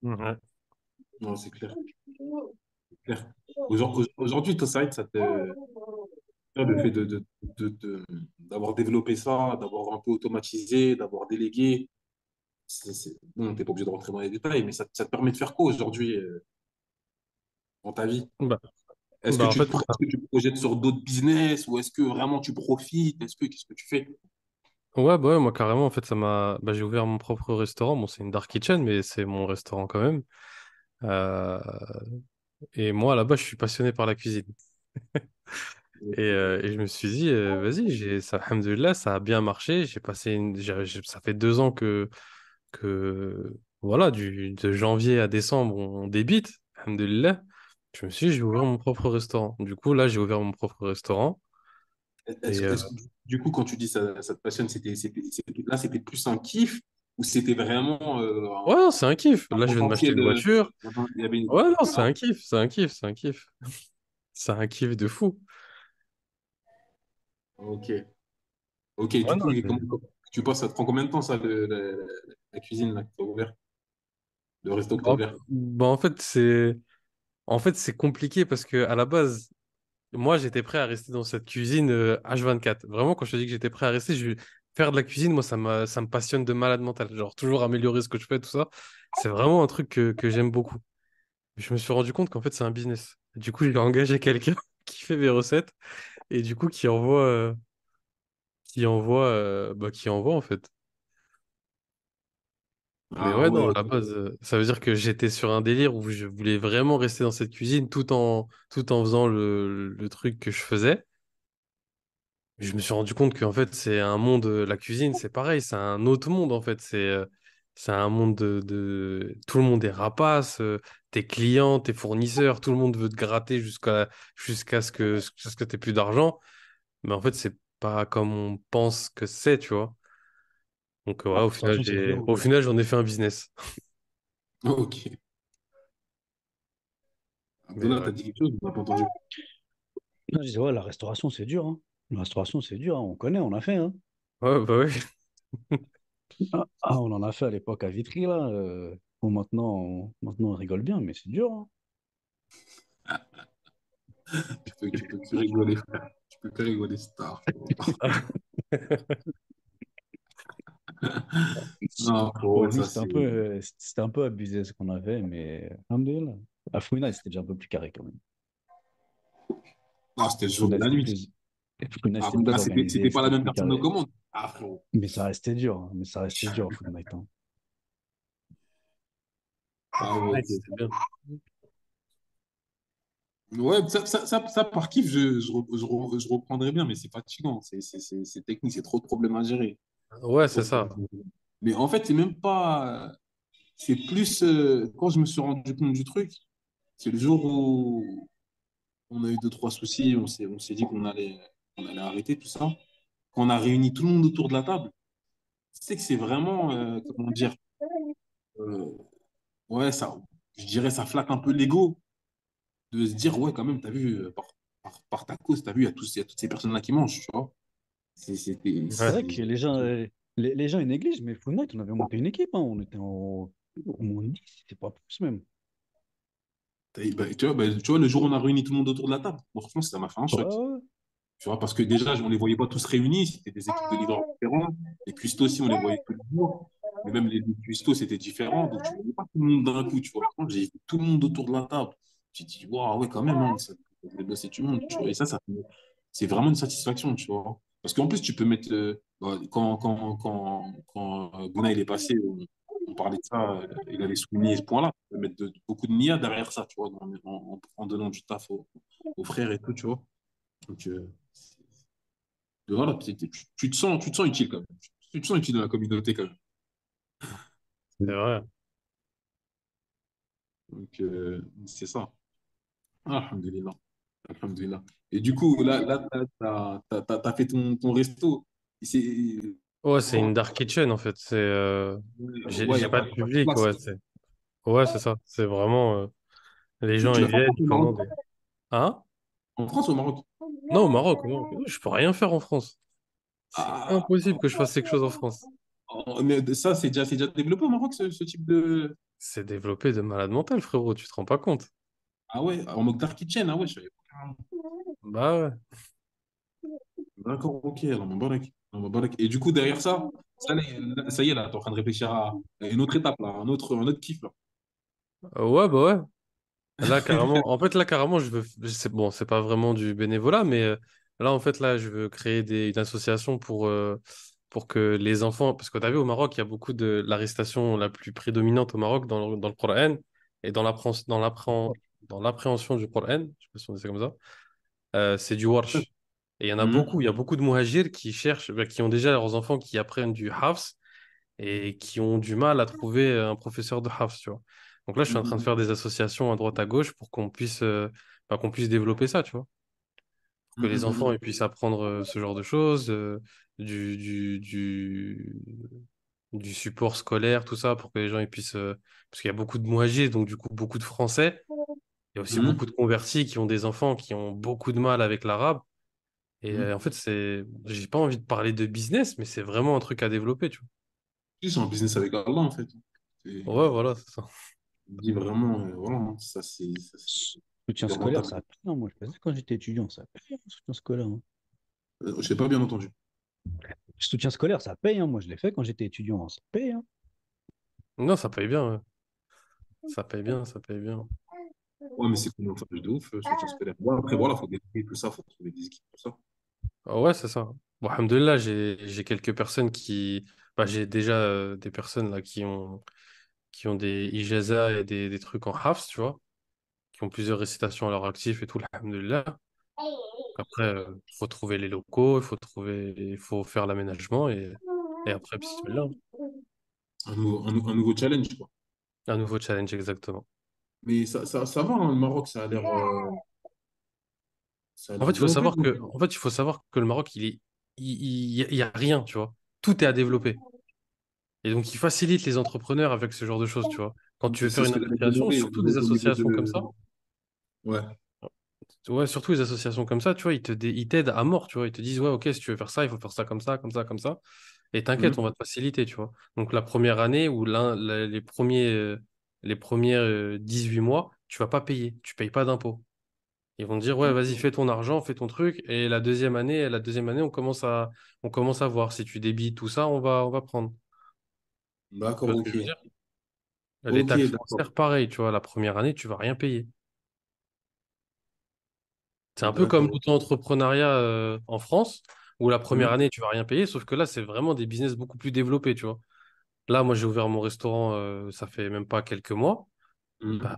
Ouais. Non, c'est clair. C'est clair. Aujourd'hui, toi, c'est vrai que le fait d'avoir développé ça, d'avoir un peu automatisé, d'avoir délégué, Bon, t'es pas obligé de rentrer dans les détails, mais ça te permet de faire quoi aujourd'hui dans ta vie? Bah, Est-ce que en fait, est-ce que tu te projettes sur d'autres business ou est-ce que vraiment tu profites? Qu'est-ce que tu fais? ouais, moi carrément, en fait, j'ai ouvert mon propre restaurant. Bon, c'est une dark kitchen, mais c'est mon restaurant quand même. Euh, et moi, là-bas, je suis passionné par la cuisine. Et je me suis dit, vas-y, alhamdoulilah, ça a bien marché. Ça fait 2 ans voilà, de janvier à décembre, on débite, alhamdoulilah. Je me suis dit, je vais ouvrir mon propre restaurant. Du coup, là, j'ai ouvert mon propre restaurant. Et Est-ce que, du coup, quand tu dis ça te passionne, là, c'était plus un kiff ou c'était vraiment ouais, non, c'est un kiff. un Là, je viens de m'acheter potentiel une voiture. il y avait Ouais, non, c'est Ah, un kiff, c'est un kiff, c'est un kiff. C'est un kiff de fou. ok. Ok, Ouais, du non, coup, tu penses, ça te prend combien de temps, ça, la cuisine là, que tu as ouvert, le resto que tu as Bah, ouvert? bah, en fait, c'est compliqué parce que à la base, moi, j'étais prêt à rester dans cette cuisine H24. Vraiment, quand je te dis que j'étais prêt à rester, faire de la cuisine, moi, ça me passionne de malade mental. Genre, toujours améliorer ce que je fais, tout ça. C'est vraiment un truc que j'aime beaucoup. Je me suis rendu compte qu'en fait, c'est un business. Du coup, j'ai engagé quelqu'un qui fait mes recettes et du coup, qui envoie, en fait. Mais Ah ouais, non, ouais, à la base, ça veut dire que j'étais sur un délire où je voulais vraiment rester dans cette cuisine tout en faisant le truc que je faisais. Je me suis rendu compte qu'en fait, c'est un monde, la cuisine, c'est pareil, c'est un autre monde en fait. C'est un monde tout le monde est rapace, tes clients, tes fournisseurs, tout le monde veut te gratter jusqu'à ce que t'aies plus d'argent. Mais en fait, c'est pas comme on pense que c'est, tu vois. Donc ouais, La restauration, c'est dur, hein. au final, j'en ai fait un business. ok. Mais Abdullah, ouais. t'as dit quelque chose? On n'a pas entendu. Non, je disais, ouais, la restauration, c'est dur, hein. La restauration, c'est dur, hein. On connaît, on a fait, hein. Ouais, bah ouais. On en a fait à l'époque à Vitry, là. Bon, maintenant, on rigole bien, mais c'est dur, hein. Tu peux que rigoler, frère. Tu peux que rigoler, star. Non, Bon, frérot, nous, ça c'est. c'était un peu abusé ce qu'on avait, mais alhamdoulilah. À Fouina, c'était déjà un peu plus carré quand même. Non, c'était le jour et Fouina, la c'était nuit. plus, Fouina, Ah, c'était donc là, plus organisé, c'était pas la c'était même plus personne de carré. commande. Ah, frérot. Mais ça restait dur, hein. Mais ça restait dur, Fortnite, hein. Ah, ouais, Ouais, ok. c'était bien. Ouais, ça, par kiff, je reprendrais bien, mais c'est fatigant. C'est technique, c'est trop de problèmes à gérer. Ouais, Trop c'est de ça. problèmes à gérer. Mais en fait, c'est même pas. C'est plus. Quand je me suis rendu compte du truc, c'est le jour où on a eu deux, trois soucis, on s'est dit on allait arrêter tout ça. Quand on a réuni tout le monde autour de la table, c'est que c'est vraiment. Comment dire euh, ouais, je dirais, ça flatte un peu l'ego de se dire, ouais, quand même, t'as vu, par ta cause, t'as vu, il y a toutes ces personnes-là qui mangent, tu vois. C'est vrai que C'est- les gens ils négligent, mais Fortnite, on avait monté une équipe, hein. On était au moins 10, c'était pas plus même. tu vois, le jour où on a réuni tout le monde autour de la table, moi, franchement, ça m'a fait un Ouais, choc. ouais. Tu vois, parce que déjà, on les voyait pas tous réunis, c'était des équipes de livreurs différents. Les cuistots aussi, on les voyait tous les jours. Mais même les cuistots, c'était différent. Donc, tu ne voyais pas tout le monde d'un coup, tu vois. Quand j'ai vu tout le monde autour de la table, j'ai dit, waouh, ouais, quand même, hein, ça fait bosser tout le monde, tu vois. Et c'est vraiment une satisfaction, tu vois. Parce qu'en plus, tu peux mettre. Quand Bouna, il est passé, on parlait de ça, il avait souligné ce point-là. Tu peux mettre beaucoup de Nia derrière ça, tu vois, en donnant du taf aux frères et tout, tu vois. Donc, voilà, tu te sens utile quand même. Tu te sens utile dans la communauté quand même. C'est vrai. Donc, c'est ça. Ah, alhamdoulilah. Alhamdoulilah. Et du coup, là t'as fait ton resto. C'est, Ouais, c'est oh, une dark kitchen en fait. ouais, il n'y J'ai a pas pas, de y a pas de public. place. Ouais, c'est ça. C'est vraiment, les gens Tu ils l'as pas viennent, fait ils au Maroc? commandent. Hein? En France ou au Maroc? Non, au Maroc, au Maroc. Je peux rien faire en France. C'est Ah, impossible que je fasse quelque chose en France. mais ça, c'est déjà développé au Maroc, ce type de. C'est développé de malade mental, frérot. Tu te rends pas compte. Ah ouais, en mode dark kitchen, ah ouais, je savais pas. Bah ouais. D'accord, ok, Allah Mubarak. Allah Mubarak. Et du coup, derrière ça, Ça y est, là, t'es en train de réfléchir à une autre étape, là, un autre kiff, là. Ouais, bah ouais. Là, carrément, en fait, là, carrément, c'est bon, c'est pas vraiment du bénévolat, mais là, en fait, là, je veux créer une association pour que les enfants, parce que t'as vu, au Maroc, il y a beaucoup de l'arrestation la plus prédominante au Maroc dans le Coran et dans l'appréhension du Coran, je sais pas si on dit ça comme ça, c'est du warsh. Et il y a beaucoup de muhajirs qui cherchent, bah, qui ont déjà leurs enfants qui apprennent du hafs et qui ont du mal à trouver un professeur de Hafs, tu vois. Donc là, je suis en train de Mhm. faire des associations à droite à gauche pour qu'on puisse développer ça, tu vois. Pour que les enfants ils Mhm. puissent apprendre ce genre de choses, du, du, du, du support scolaire, tout ça, pour que les gens ils puissent... parce qu'il y a beaucoup de mouajirs, donc du coup, beaucoup de Français. Il y a aussi beaucoup Mhm. de convertis qui ont des enfants qui ont beaucoup de mal avec l'arabe. Et en Mhm. fait, j'ai pas envie de parler de business, mais c'est vraiment un truc à développer, tu Ils sont en business avec Allah, en fait. C'est- vois. Ouais, voilà, c'est ça. Il dit vraiment, voilà, hein, Soutien c'est scolaire, rentable. ça paye, hein. Moi, je faisais quand j'étais étudiant, ça paye, hein, soutien scolaire, hein. Je t'ai pas bien entendu. Soutien scolaire, ça paye, hein. Moi, je l'ai fait quand j'étais étudiant, hein. Ça paye, hein. Non, ça paye bien, ouais. Ça paye bien, ça paye bien. Ouais, mais c'est comment ça de ouf, soutien scolaire. Bon, après, voilà, faut des tout ça, faut trouver des équipes, tout ça. Ah ouais, c'est ça. Bon, alhamdoulilah, j'ai quelques personnes qui... Bah, j'ai déjà des personnes là qui ont des ijaza et des trucs en hafs, tu vois, qui ont plusieurs récitations à leur actif et tout, alhamdoulilah. Après, il faut trouver les locaux, il faut faire l'aménagement et après, bismillah. Un nouveau challenge, quoi. Un nouveau challenge, exactement. Mais ça va, hein, le Maroc, ça a En l'air fait, développé. il faut savoir que le Maroc, il y a rien, tu vois. Tout est à développer. Et donc, il facilite les entrepreneurs avec ce genre de choses, tu vois. Quand tu veux C'est faire ce une que j'allais te association, demander surtout des au niveau associations comme ça, de. Ouais. ouais, surtout les associations comme ça, tu vois, ils t'aident à mort, tu vois. Ils te disent, ouais, ok, si tu veux faire ça, il faut faire ça comme ça, comme ça, comme ça. Et t'inquiète, on Mhm. va te faciliter, tu vois. Donc, la première année ou les premiers 18 mois, tu vas pas payer, tu payes pas d'impôts. Ils vont te dire, ouais, vas-y, fais ton argent, fais ton truc. Et la deuxième année, on commence à voir si tu débites tout ça, on va prendre. Tu D'accord, vois ce que ok. je veux dire? Les Ok, taxes d'accord. foncières, pareil, tu vois, la première année, tu vas rien payer. C'est un peu comme D'accord. l'auto-entrepreneuriat en France, où la première Mhm. année, tu vas rien payer, sauf que là, c'est vraiment des business beaucoup plus développés, tu vois. Là, moi, j'ai ouvert mon restaurant, ça fait même pas quelques mois. Bah, Mhm.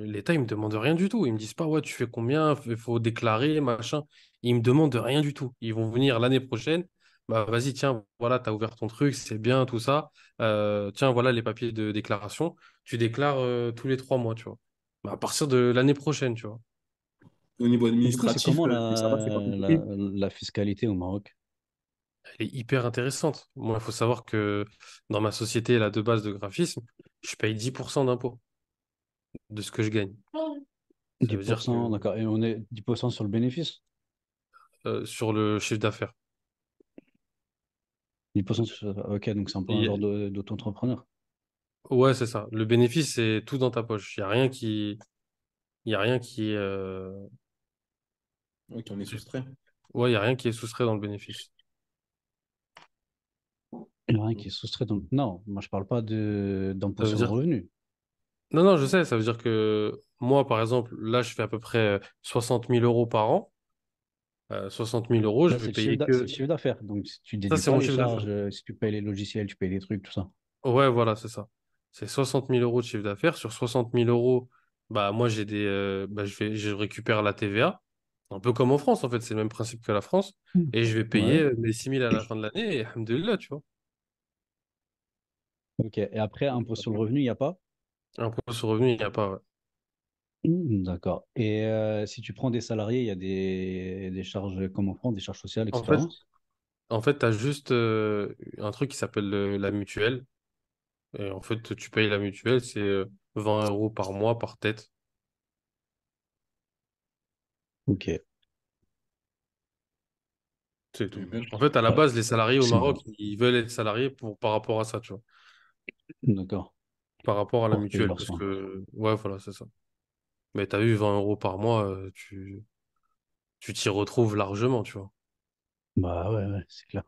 l'État, il me demande rien du tout. Ils me disent pas, ouais, tu fais combien, il faut déclarer, machin. Ils me demandent rien du tout. Ils vont venir l'année prochaine. Bah, vas-y, tiens, voilà, tu as ouvert ton truc, c'est bien, tout ça. Tiens, voilà les papiers de déclaration. Tu déclares tous les 3 mois, tu vois. Bah, à partir de l'année prochaine, tu vois. Au niveau Et du coup, c'est administratif, comment ça va, c'est pas compliqué. la fiscalité au Maroc? Elle est hyper intéressante. Moi, il faut savoir que dans ma société, là, de base de graphisme, je paye 10% d'impôt de ce que je gagne. Ça Dix veut pour dire cent, que d'accord. Et on est 10% sur le bénéfice? sur le chiffre d'affaires. 10% ok, donc c'est un peu un genre d'auto-entrepreneur. Ouais, c'est ça. Le bénéfice, c'est tout dans ta poche. Il y a rien qui est, Ok, on est soustrait. ouais, il y a rien qui est soustrait dans le bénéfice. Il n'y a rien qui est soustrait. Donc, non, moi, je parle pas d'impôt Ça veut sur le dire, revenu. non, non, je sais, ça veut dire que moi, par exemple, là, je fais à peu près 60 000 euros par an. 60 000 euros, je Ça, vais payer c'est le que, chiffre d'affaires. Donc, si tu ça, déduis c'est pas mon les chiffre charges, d'affaires. si tu payes les logiciels, tu payes les trucs, tout ça. Ouais, voilà, c'est ça. C'est 60 000 euros de chiffre d'affaires. Sur 60 000 euros, bah, moi, je récupère la TVA. Un peu comme en France, en fait, c'est le même principe que la France. Mm. Et je vais Ouais. payer mes 6 000 à la fin de l'année. Et alhamdoulilah, tu vois. Ok. Et après, impôt sur le revenu, il n'y a pas? Impôt sur le revenu, il n'y a pas. Ouais. D'accord. Et si tu prends des salariés, il y a des charges, comme en France, des charges sociales, En etc. fait, En fait, tu as juste un truc qui s'appelle la mutuelle. Et en fait, tu payes la mutuelle, c'est 20 euros par mois par tête. Ok. C'est Eh tout. bien, En fait, à la Ouais. base, les salariés au C'est Maroc, ils veulent être salariés par rapport à ça, tu vois. d'accord. Par rapport à la Pour payer mutuelle. leurs Parce soins. que, ouais, voilà, c'est ça. Mais tu as eu 20 euros par mois, tu t'y retrouves largement, tu vois. Bah ouais, ouais, c'est clair.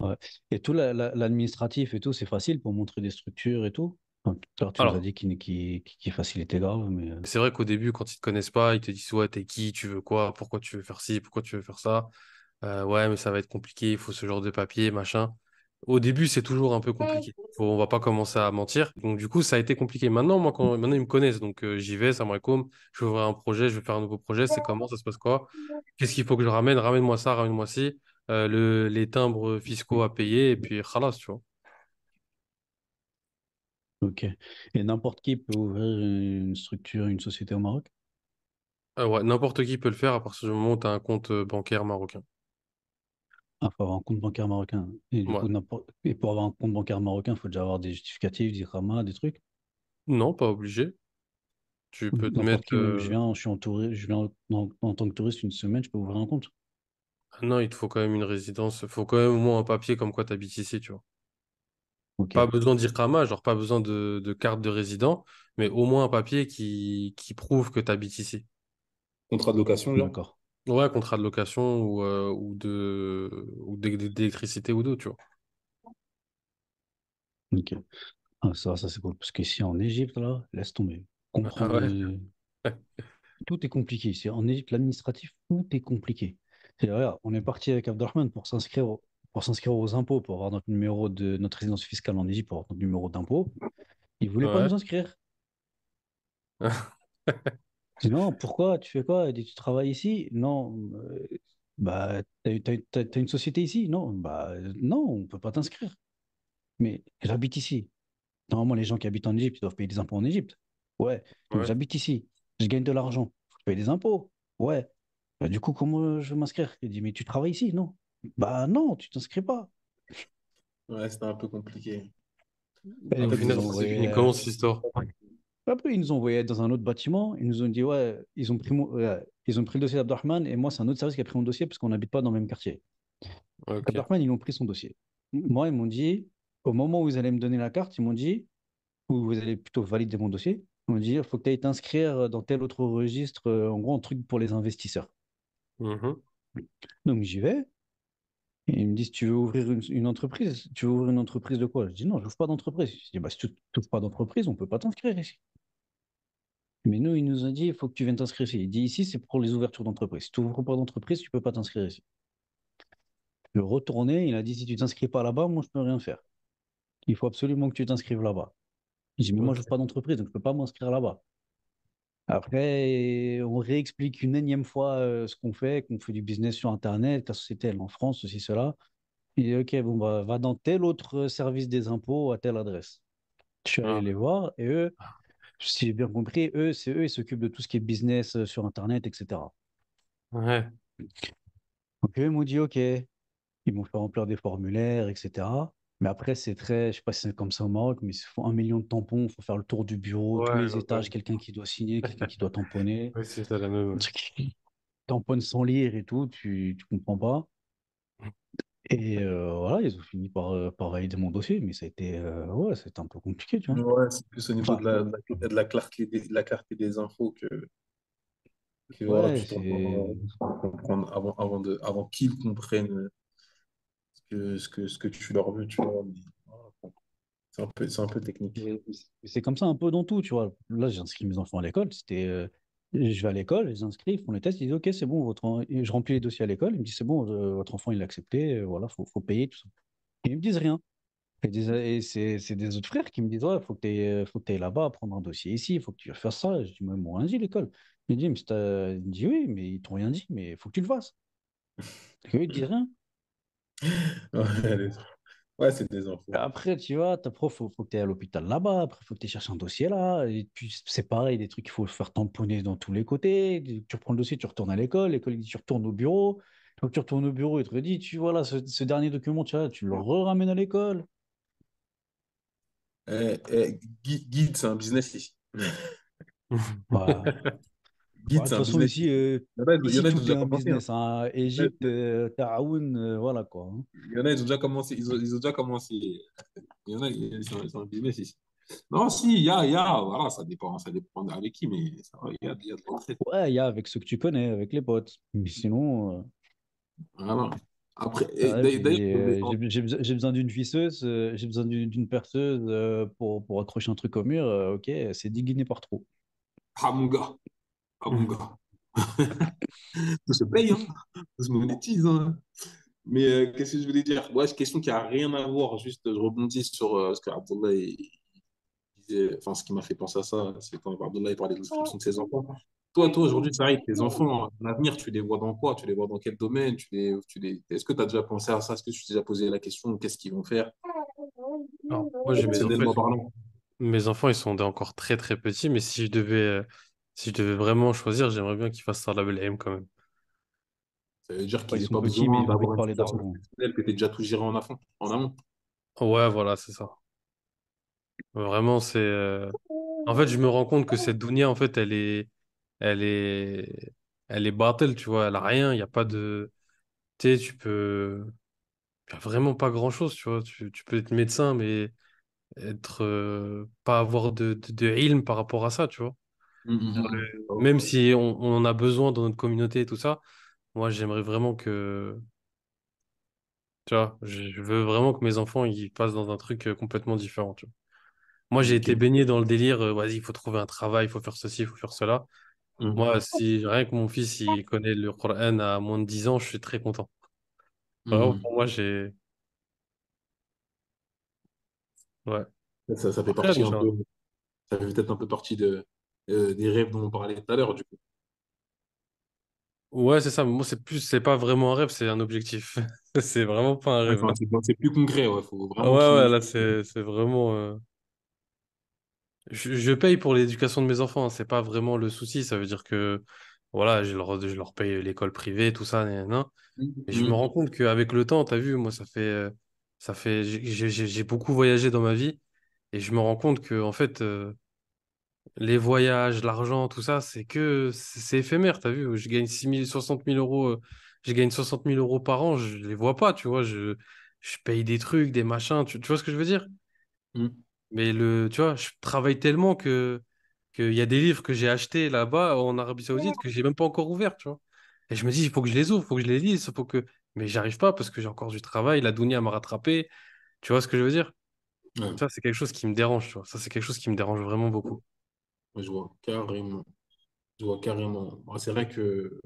Ouais. Et tout l'administratif et tout, c'est facile pour montrer des structures et tout. Enfin, tout à l'heure, tu nous as Alors, dit qu'il facilitait grave, mais c'est vrai qu'au début, quand ils te connaissent pas, ils te disent, ouais, t'es qui, tu veux quoi, pourquoi tu veux faire ci, pourquoi tu veux faire ça. Ouais, mais ça va être compliqué, il faut ce genre de papier, machin. Au début, c'est toujours un peu compliqué. On va pas commencer à mentir. Donc, du coup, ça a été compliqué. Maintenant, maintenant, ils me connaissent. Donc, j'y vais, ça me récome. Je vais ouvrir un projet, je vais faire un nouveau projet. C'est comment, ça se passe quoi? Qu'est-ce qu'il faut que je ramène? Ramène-moi ça, ramène-moi ci. Les timbres fiscaux à payer, et puis, khalas, tu vois. ok. Et n'importe qui peut ouvrir une structure, une société au Maroc? Ouais, n'importe qui peut le faire à partir du moment où tu as un compte bancaire marocain. Il faut avoir un compte bancaire marocain. Et du Ouais. coup, et pour avoir un compte bancaire marocain, il faut déjà avoir des justificatifs, des IRAMA, des trucs. Non, pas obligé. Tu peux te N'importe mettre. qui, même je suis en touriste, je viens en tant que touriste une semaine, je peux ouvrir un compte. Non, il te faut quand même une résidence. Il faut quand même au moins un papier comme quoi tu habites ici, tu vois. Ok, Pas besoin d'IQAMA, genre pas besoin de carte de résident, mais au moins un papier qui prouve que tu habites ici. Contrat de location, genre? d'accord. Ouais, contrat de location ou d'électricité ou d'eau, tu vois. Ok. Ah, ça c'est cool. Parce qu'ici en Égypte, là, laisse tomber. Ah Comprendre. ouais. Tout est compliqué ici. En Égypte, l'administratif, tout est compliqué. Regarde, on est parti avec Abdelrahman pour s'inscrire aux impôts, pour avoir notre numéro de notre résidence fiscale en Égypte, pour avoir notre numéro d'impôt. Il voulait pas Ouais. nous inscrire. Je dis non, pourquoi? Tu fais quoi? Il dit, tu travailles ici? Non. Bah, t'as une société ici? Non. Bah, non, on peut pas t'inscrire. Mais j'habite ici. Normalement, les gens qui habitent en Égypte, ils doivent payer des impôts en Égypte. Ouais. Donc, Ouais. j'habite ici. Je gagne de l'argent. Faut payer des impôts. Ouais. Bah, du coup, comment je vais m'inscrire? Il dit, mais tu travailles ici? Non. Bah, non, tu t'inscris pas. Ouais, c'était un peu compliqué. Et En Au ils fait, nous final, ont ça s'est envoyé. fini comment cette histoire? Après, ils nous ont envoyé dans un autre bâtiment. Ils nous ont dit, ouais, ils ont pris le dossier d'Abdurrahman et moi, c'est un autre service qui a pris mon dossier parce qu'on n'habite pas dans le même quartier. Ok. Abdurrahman, ils ont pris son dossier. Moi, ils m'ont dit, au moment où vous allez me donner la carte, ils m'ont dit, ou vous allez plutôt valider mon dossier, ils m'ont dit, il faut que tu ailles t'inscrire dans tel autre registre, en gros, un truc pour les investisseurs. Mhm. Donc, j'y vais. Et ils me disent, tu veux ouvrir une entreprise? Tu veux ouvrir une entreprise de quoi? Je dis, non, je n'ouvre pas d'entreprise. Je dis, bah, si tu n'ouvres pas d'entreprise, on ne peut pas t'inscrire ici. Mais nous, ils nous ont dit, il faut que tu viennes t'inscrire ici. Il dit, ici, c'est pour les ouvertures d'entreprise. Si tu n'ouvres pas d'entreprise, tu ne peux pas t'inscrire ici. Le retourné, il a dit, si tu t'inscris pas là-bas, moi, je ne peux rien faire. Il faut absolument que tu t'inscrives là-bas. Je dis, mais moi, je Ok. n'ouvre pas d'entreprise, donc je ne peux pas m'inscrire là-bas. Après, on réexplique une énième fois ce qu'on fait du business sur Internet, que la société, elle est en France, ceci, cela. Il dit, OK, bon, bah, va dans tel autre service des impôts à telle adresse. Je suis allé Ah, les voir et eux, si j'ai bien compris, eux, ils s'occupent de tout ce qui est business sur Internet, etc. ouais. Donc, eux, ils m'ont dit, OK, ils m'ont fait remplir des formulaires, etc. Mais après, c'est très, je sais pas si c'est comme ça au Maroc, mais il faut 1 million de tampons, il faut faire le tour du bureau, tous Ouais, les ouais, ouais. étages, quelqu'un qui doit signer, quelqu'un qui doit tamponner. Ouais, c'est ça la même. Un Ouais. truc qui tamponne sans lire et tout, tu comprends pas. Et voilà, ils ont fini par valider mon dossier, mais ça a été, ouais, c'était un peu compliqué, tu vois. Ouais, c'est plus au niveau Enfin, de la clarté de la clarté des infos que voilà, ouais, tu t'en c'est. comprendre avant qu'ils comprennent ce que tu leur veux, tu vois. Mais, voilà, bon, c'est un peu technique. C'est comme ça un peu dans tout, tu vois. Là, j'ai inscrit mes enfants à l'école. Je vais à l'école, ils inscrivent, ils font les tests, ils disent, OK, c'est bon, et je remplis les dossiers à l'école. Ils me disent, c'est bon, votre enfant, il l'a accepté, voilà, faut payer, tout ça. Et ils me disent rien. Et c'est des autres frères qui me disent, ouais, faut que tu là-bas, prendre un dossier ici, il faut que tu fasses ça. Je dis, mais ils m'ont rien dit, l'école. Il me dit, il me dit, oui, mais ils t'ont rien dit, mais il faut que tu le fasses. Et eux, ils disent rien. Ouais, ouais, c'est des infos. Après, tu vois, ta prof, faut que tu ailles à l'hôpital là-bas. Après, il faut que tu cherches un dossier là. Et puis, c'est pareil, des trucs qu'il faut faire tamponner dans tous les côtés. Tu reprends le dossier, tu retournes à l'école. L'école, il dit, tu retournes au bureau. Donc, tu retournes au bureau, il te dit, tu vois là, ce dernier document, tu le ramènes à l'école. Guide, c'est un business ici. Bah, Guide, de c'est toute un façon, business ici, ici. Il y en a, ils ont tout est déjà un commencé, hein. business, hein. Il y en a, Égypte, Taoun, voilà quoi, hein. il y en a, ils ont déjà commencé. Ils ont déjà commencé. Il y en a, c'est un business ici. Non, si, voilà, ça dépend avec qui, mais il y a de l'entraide. Ouais, il y a avec ceux que tu connais, avec les potes. Mais sinon, Voilà. Après, Ouais, d'ailleurs, j'ai besoin d'une visseuse, j'ai besoin d'une perceuse pour accrocher un truc au mur. Ok, c'est 10 guinées par trou. ah mon gars, ah mon gars, tout se paye, hein, tout se monétise, hein. Mais qu'est-ce que je voulais dire? Ouais, c'est une question qui a rien à voir. Juste, je rebondis sur ce que Abdullah disait. Enfin, ce qui m'a fait penser à ça, c'est quand Abdullah parlait de l'instruction de ses enfants. Toi, aujourd'hui, ça arrive, tes enfants, l'avenir, tu les vois dans quoi? Tu les vois dans quel domaine? Est-ce que tu as déjà pensé à ça? Est-ce que tu t'es déjà posé la question, qu'est-ce qu'ils vont faire, Alors, moi, j'ai professionnellement parlant? mes enfants, ils sont encore très très petits, mais si je devais vraiment choisir, j'aimerais bien qu'ils fassent Talab al quand même. Ça veut dire Ouais, ils qu'ils n'ont sont pas petits, mais besoin ils ont envie de d'avoir une parler situation d'argent. professionnelle, que tu déjà tout géré en amont. Ouais, voilà, c'est ça. Vraiment, en fait, je me rends compte que cette dunya, en fait, elle est, elle est battle, tu vois. Elle a rien. Il y a pas de, tu sais, y a vraiment pas grand-chose, tu vois. Tu peux être médecin, mais pas avoir de ilm par rapport à ça, tu vois. Oh. Même si on en a besoin dans notre communauté et tout ça, moi, j'aimerais vraiment tu vois, je veux vraiment que mes enfants, ils passent dans un truc complètement différent, tu vois. Moi, j'ai Ok. été baigné dans le délire, vas-y, il faut trouver un travail, il faut faire ceci, il faut faire cela. Mhm. Moi, si rien que mon fils, il connaît le Coran à moins de 10 ans, je suis très content. Vraiment, Mhm. pour moi, j'ai... Ouais. Ça fait Après, partie un peu, Inch'Allah. ça fait peut-être un peu partie des rêves dont on parlait tout à l'heure, du coup. Ouais, c'est ça. Moi, c'est pas vraiment un rêve, c'est un objectif. C'est vraiment pas un Ouais, rêve, là. c'est plus concret, ouais. Faut Ouais, vraiment ouais, qu'il. là, c'est vraiment... je paye pour l'éducation de mes enfants, hein. C'est pas vraiment le souci. Ça veut dire que, voilà, je leur paye l'école privée, tout ça, nan. Et je me Mhm. rends compte qu'avec le temps, t'as vu, moi, j'ai beaucoup voyagé dans ma vie. Et je me rends compte que, en fait, les voyages, l'argent, tout ça, c'est éphémère, t'as vu? Je gagne 6 000, 60 000 euros, je gagne 60 000 euros par an, je les vois pas, tu vois. Je paye des trucs, des machins, tu vois ce que je veux dire? Mhm. Mais tu vois, je travaille tellement qu'il y a des livres que j'ai achetés là-bas en Arabie Saoudite que j'ai même pas encore ouverts, tu vois. Et je me dis, il faut que je les ouvre, il faut que je les lise, mais j'arrive pas parce que j'ai encore du travail, la dounia m'a rattrapé. Tu vois ce que je veux dire? Ouais, Ça, c'est quelque chose qui me dérange, tu vois. Ça, c'est quelque chose qui me dérange vraiment beaucoup. ouais, je vois carrément. Je vois carrément. Moi, c'est vrai que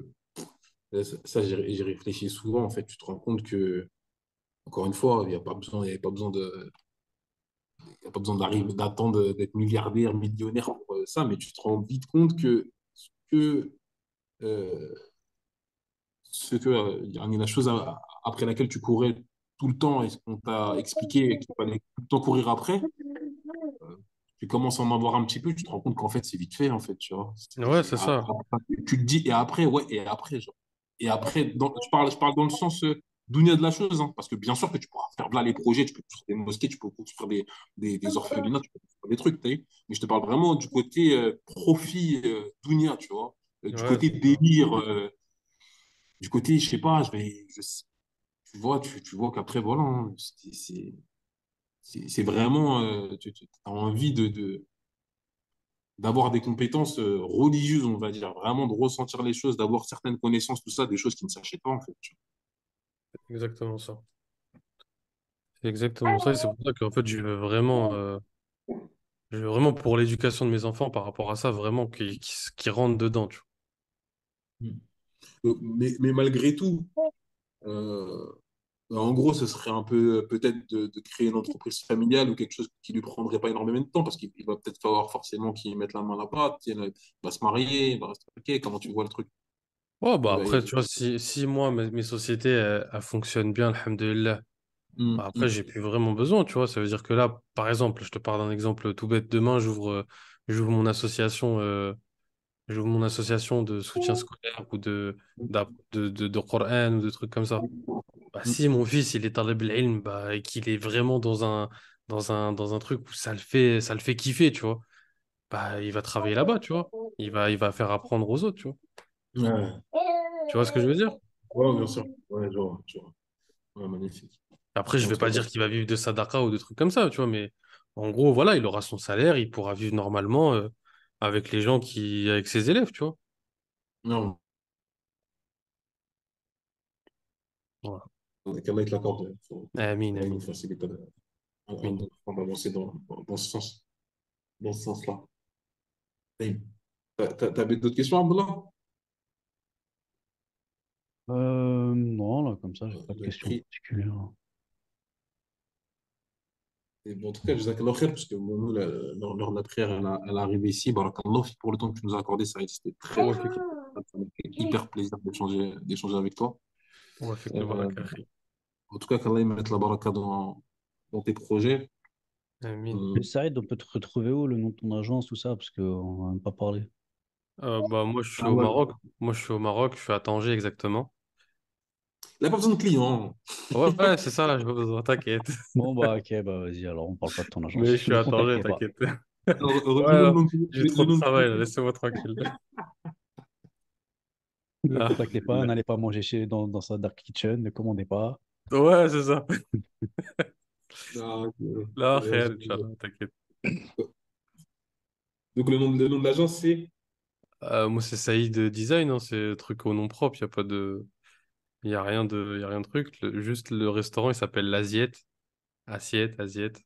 ça, j'y réfléchis souvent. En fait, tu te rends compte que, encore une fois, il y a pas besoin d'arriver, d'attendre d'être milliardaire, millionnaire pour ça, mais tu te rends vite compte que euh, il y a la chose après laquelle tu courais tout le temps et ce qu'on t'a expliqué qu'il fallait tout le temps courir après, euh, tu commences à en avoir un petit peu, tu te rends compte qu'en fait, c'est vite fait, en fait, tu vois. Ouais, c'est ça. Tu te dis, et après, ouais, et après, genre. Et après, je parle dans le sens dounia de la chose, hein, parce que bien sûr que tu pourras faire là les projets, tu peux construire des mosquées, tu peux construire des orphelinats, tu peux construire des trucs, t'as vu. Mais je te parle vraiment du côté profit dounia, tu vois. Du Ouais, côté c'est ça. délire, du côté, je sais pas, tu vois qu'après, voilà, hein, c'est vraiment, tu as envie d'avoir des compétences religieuses, on va dire, vraiment de ressentir les choses, d'avoir certaines connaissances, tout ça, des choses qui ne s'achètent pas, en fait. C'est exactement ça. C'est exactement ça. Et c'est pour ça qu'en fait, je veux vraiment pour l'éducation de mes enfants par rapport à ça, vraiment qu'ils rentrent dedans, tu Mm. Mais malgré tout, euh, en gros, ce serait un peu peut-être de créer une entreprise familiale ou quelque chose qui lui prendrait pas énormément de temps parce qu'il va peut-être falloir forcément qu'il mette la main à la pâte, il va se marier, il va rester ok, comment tu vois le truc? vois. Ouais, bah Il va, après, tu vois, si moi, mes sociétés, elles fonctionnent bien, alhamdoulilah, Mm, bah après, mm, j'ai plus vraiment besoin, tu vois. Ça veut dire que là, par exemple, je te parle d'un exemple tout bête. Demain, j'ouvre j'ouvre mon association de soutien scolaire ou de Coran ou de trucs comme ça. Bah, mm, si mon fils, il est talib al-ilm, bah, et qu'il est vraiment dans un truc où ça le fait kiffer, tu vois. Bah, il va travailler là-bas, tu vois. Il va faire apprendre aux autres, tu vois. ouais. Tu vois ce que je veux dire? Ouais, bien sûr. Ouais, je vois. Ouais, magnifique. Après, je En vais tout cas, pas dire qu'il va vivre de sadaqa ou de trucs comme ça, tu vois, mais en gros, voilà, il aura son salaire, il pourra vivre normalement, avec avec ses élèves, tu vois. non, Voilà. qu'Allah te l'accorde. Amin, Allah nous amin, facilite amin. d'avancer dans ce sens, dans ce sens-là. Hey, t'avais d'autres questions, Abdullah? Non, là, comme ça, j'ai pas de Le questions prix. particulières. Et bon, en tout cas, Jazakallah khair, parce que bon, nous, l'heure de la prière, elle est arrivée ici. Barakallah, pour le temps que tu nous as accordé, ça a été très, Ouais, très, fait, ça m'a fait hyper plaisir d'échanger avec toi. ouais, fait que le Euh, barak, akhi. En tout cas, qu'Allah il mette la baraka dans tes projets. Amin. Le Euh, Saïd, on peut te retrouver où, le nom de ton agence, tout ça, parce qu'on n'a même pas parlé. Bah, moi, je suis ah au ouais. Maroc. Moi, je suis au Maroc, je suis à Tanger exactement. Il n'a pas besoin de clients. Ouais, ouais, c'est ça, j'ai pas besoin, t'inquiète. Bon, bah, ok, bah, vas-y, alors, on parle pas de ton Mais je agence. suis Ne à Tanger, contactez pas. t'inquiète. Alors, Ouais, redis-nous non, j'ai trop le de nom de travail, là, client. laissez-moi tranquille. Ne Ah, contactez pas, n'allez pas manger dans sa dark kitchen, ne commandez pas. ouais, c'est ça. Ah, ok. Là, Ouais, khair, Inch'Allah, t'inquiète. donc, le nom de l'agence, c'est. Moi, c'est Saïd Design, hein, c'est un truc au nom propre, il y a rien y a rien de truc. Juste le restaurant, il s'appelle l'Assiette. Assiette, Assiette.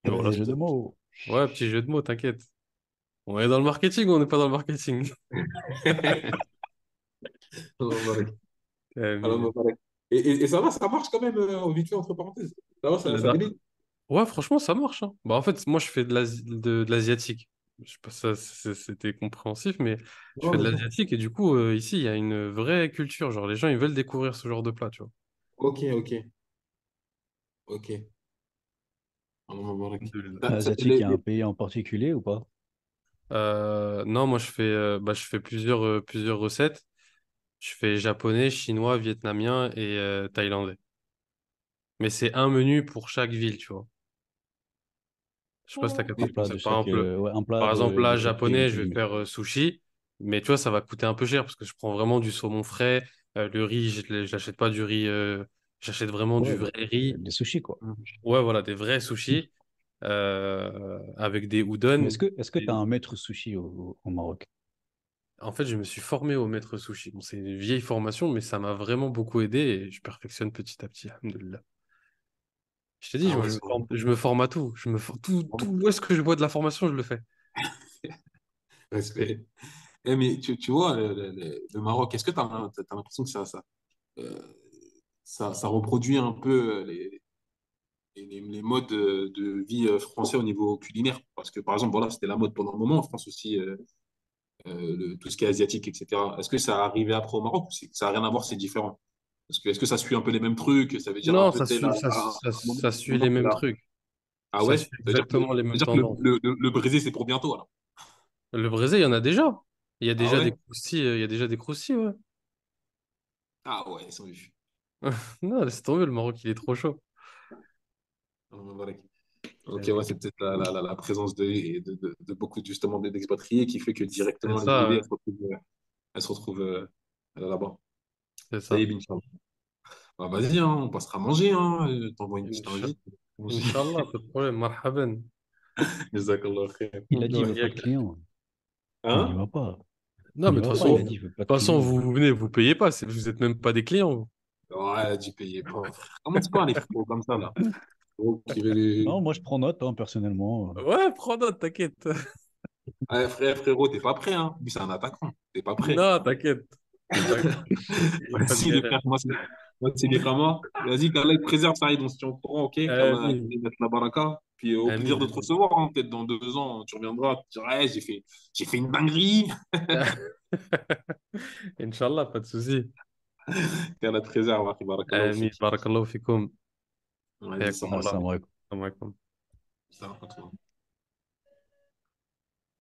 Et voilà, Des c'est jeux de tout. mots. Ouais, petit jeu de mots, t'inquiète. On est dans le marketing ou on n'est pas dans le marketing? Allah Barak. Allah Mine. Barak. Et ça va, ça marche quand même, vite fait, entre parenthèses. Ça va, Le ça da- délire. Ouais, franchement, ça marche, hein. Bah, en fait, moi, je fais de l'asiatique. Je sais pas si c'était compréhensif, mais je Ouais, fais de bien sûr. l'asiatique et du coup, ici, il y a une vraie culture. Genre, les gens, ils veulent découvrir ce genre de plat, tu vois. Ok, ok, ok. Allah Barak. Alhamdulillah. Asiatique, il y a un pays en particulier ou pas? Non, moi, je fais plusieurs recettes. Je fais japonais, chinois, vietnamien et thaïlandais. Mais c'est un menu pour chaque ville, tu vois. Je sais pas si t'as capté Un le plat de concept. Par chaque, exemple, ouais, un plat là, de chaque pays, japonais, entre je vais guillemets. faire sushi. Mais tu vois, ça va coûter un peu cher parce que je prends vraiment du saumon frais. Le riz, je l'achète pas du riz. J'achète vraiment du Ouais, vrai bah, riz. des sushis, quoi. Ouais, voilà, des vrais sushis avec des Mais udon. est-ce que tu as un maître sushi au Maroc? En fait, je me suis formé au maître sushi. Bon, c'est une vieille formation, mais ça m'a vraiment beaucoup aidé et je perfectionne petit à petit. Alhamdoulilah. Je t'ai dit, Ah ouais, je me forme à tout. Où est-ce que je vois de la formation, je le fais. respect. Mais tu vois, le Maroc, est-ce que tu as l'impression que euh, ça reproduit un peu les modes de vie français au niveau culinaire? Parce que, par exemple, voilà, c'était la mode pendant un moment en France aussi, tout ce qui est asiatique, etc. Est-ce que ça arrivait après au Maroc ou ça n'a rien à voir, c'est différent? Parce que est-ce que ça suit un peu les mêmes trucs? Ça veut dire un Non, peu tel un moment, ça suit les mêmes trucs. ah Ça ouais? suit exactement les mêmes Ça veut dire que tendances. le brésil, c'est pour bientôt, alors. Le Brésil, il y en a déjà. Ah ouais? Il y a déjà des croustilles, ouais. Ah ouais, ils sont vus. Non, laisse tomber, le Maroc, il est trop chaud. Voilà. Ok, ouais, Oui. c'est peut-être la présence de beaucoup justement d'expatriés qui fait que C'est directement les ça, idées, ouais. elles se retrouvent là-bas. C'est Ça y ça. est, Inch'Allah. Bah, vas-y, hein, on passera manger. Hein, t'envoies une petite Incha- invite. Manger. Inch'Allah, pas de problème. Marhaban. Jazakallah khair. Il a dit, il veut pas de Ouais. clients. Il n'y Hein? va pas. Non, Il mais n'y de va toute pas, façon, il a de dit, il veut pas toute de façon, clients. vous venez, vous payez pas. Vous êtes même pas des clients, vous. Ouais, du payer pas. Comment tu parles, les frérots, comme ça, là? Frérot qui veut les- Non, moi, je prends note, hein, personnellement. Ouais, prends note, t'inquiète. Ouais, frérot, t'es pas prêt, hein? Lui, c'est un attaquant. T'es pas prêt. Non, t'inquiète. T'inquiète. Il n'y a pas de Vas-y, les galère. frères, moi, c'est les Kama. Vas-y, qu'Allah il te préserve, ça on se tient au courant, ok? Qu'Allah Amin. il mette la baraka. Puis au plaisir Amin, de te amin. recevoir, hein. Peut-être dans 2 ans, tu reviendras, tu diras, hey, j'ai fait une dinguerie. Inch'Allah, pas de souci. Qu'Allah te préserve, akhi, barakallahu Amin. fik. Barakallahu fikum. Vas-y, حياكم salam الله. Assalamu alaikum. السلام عليكم. alaikum.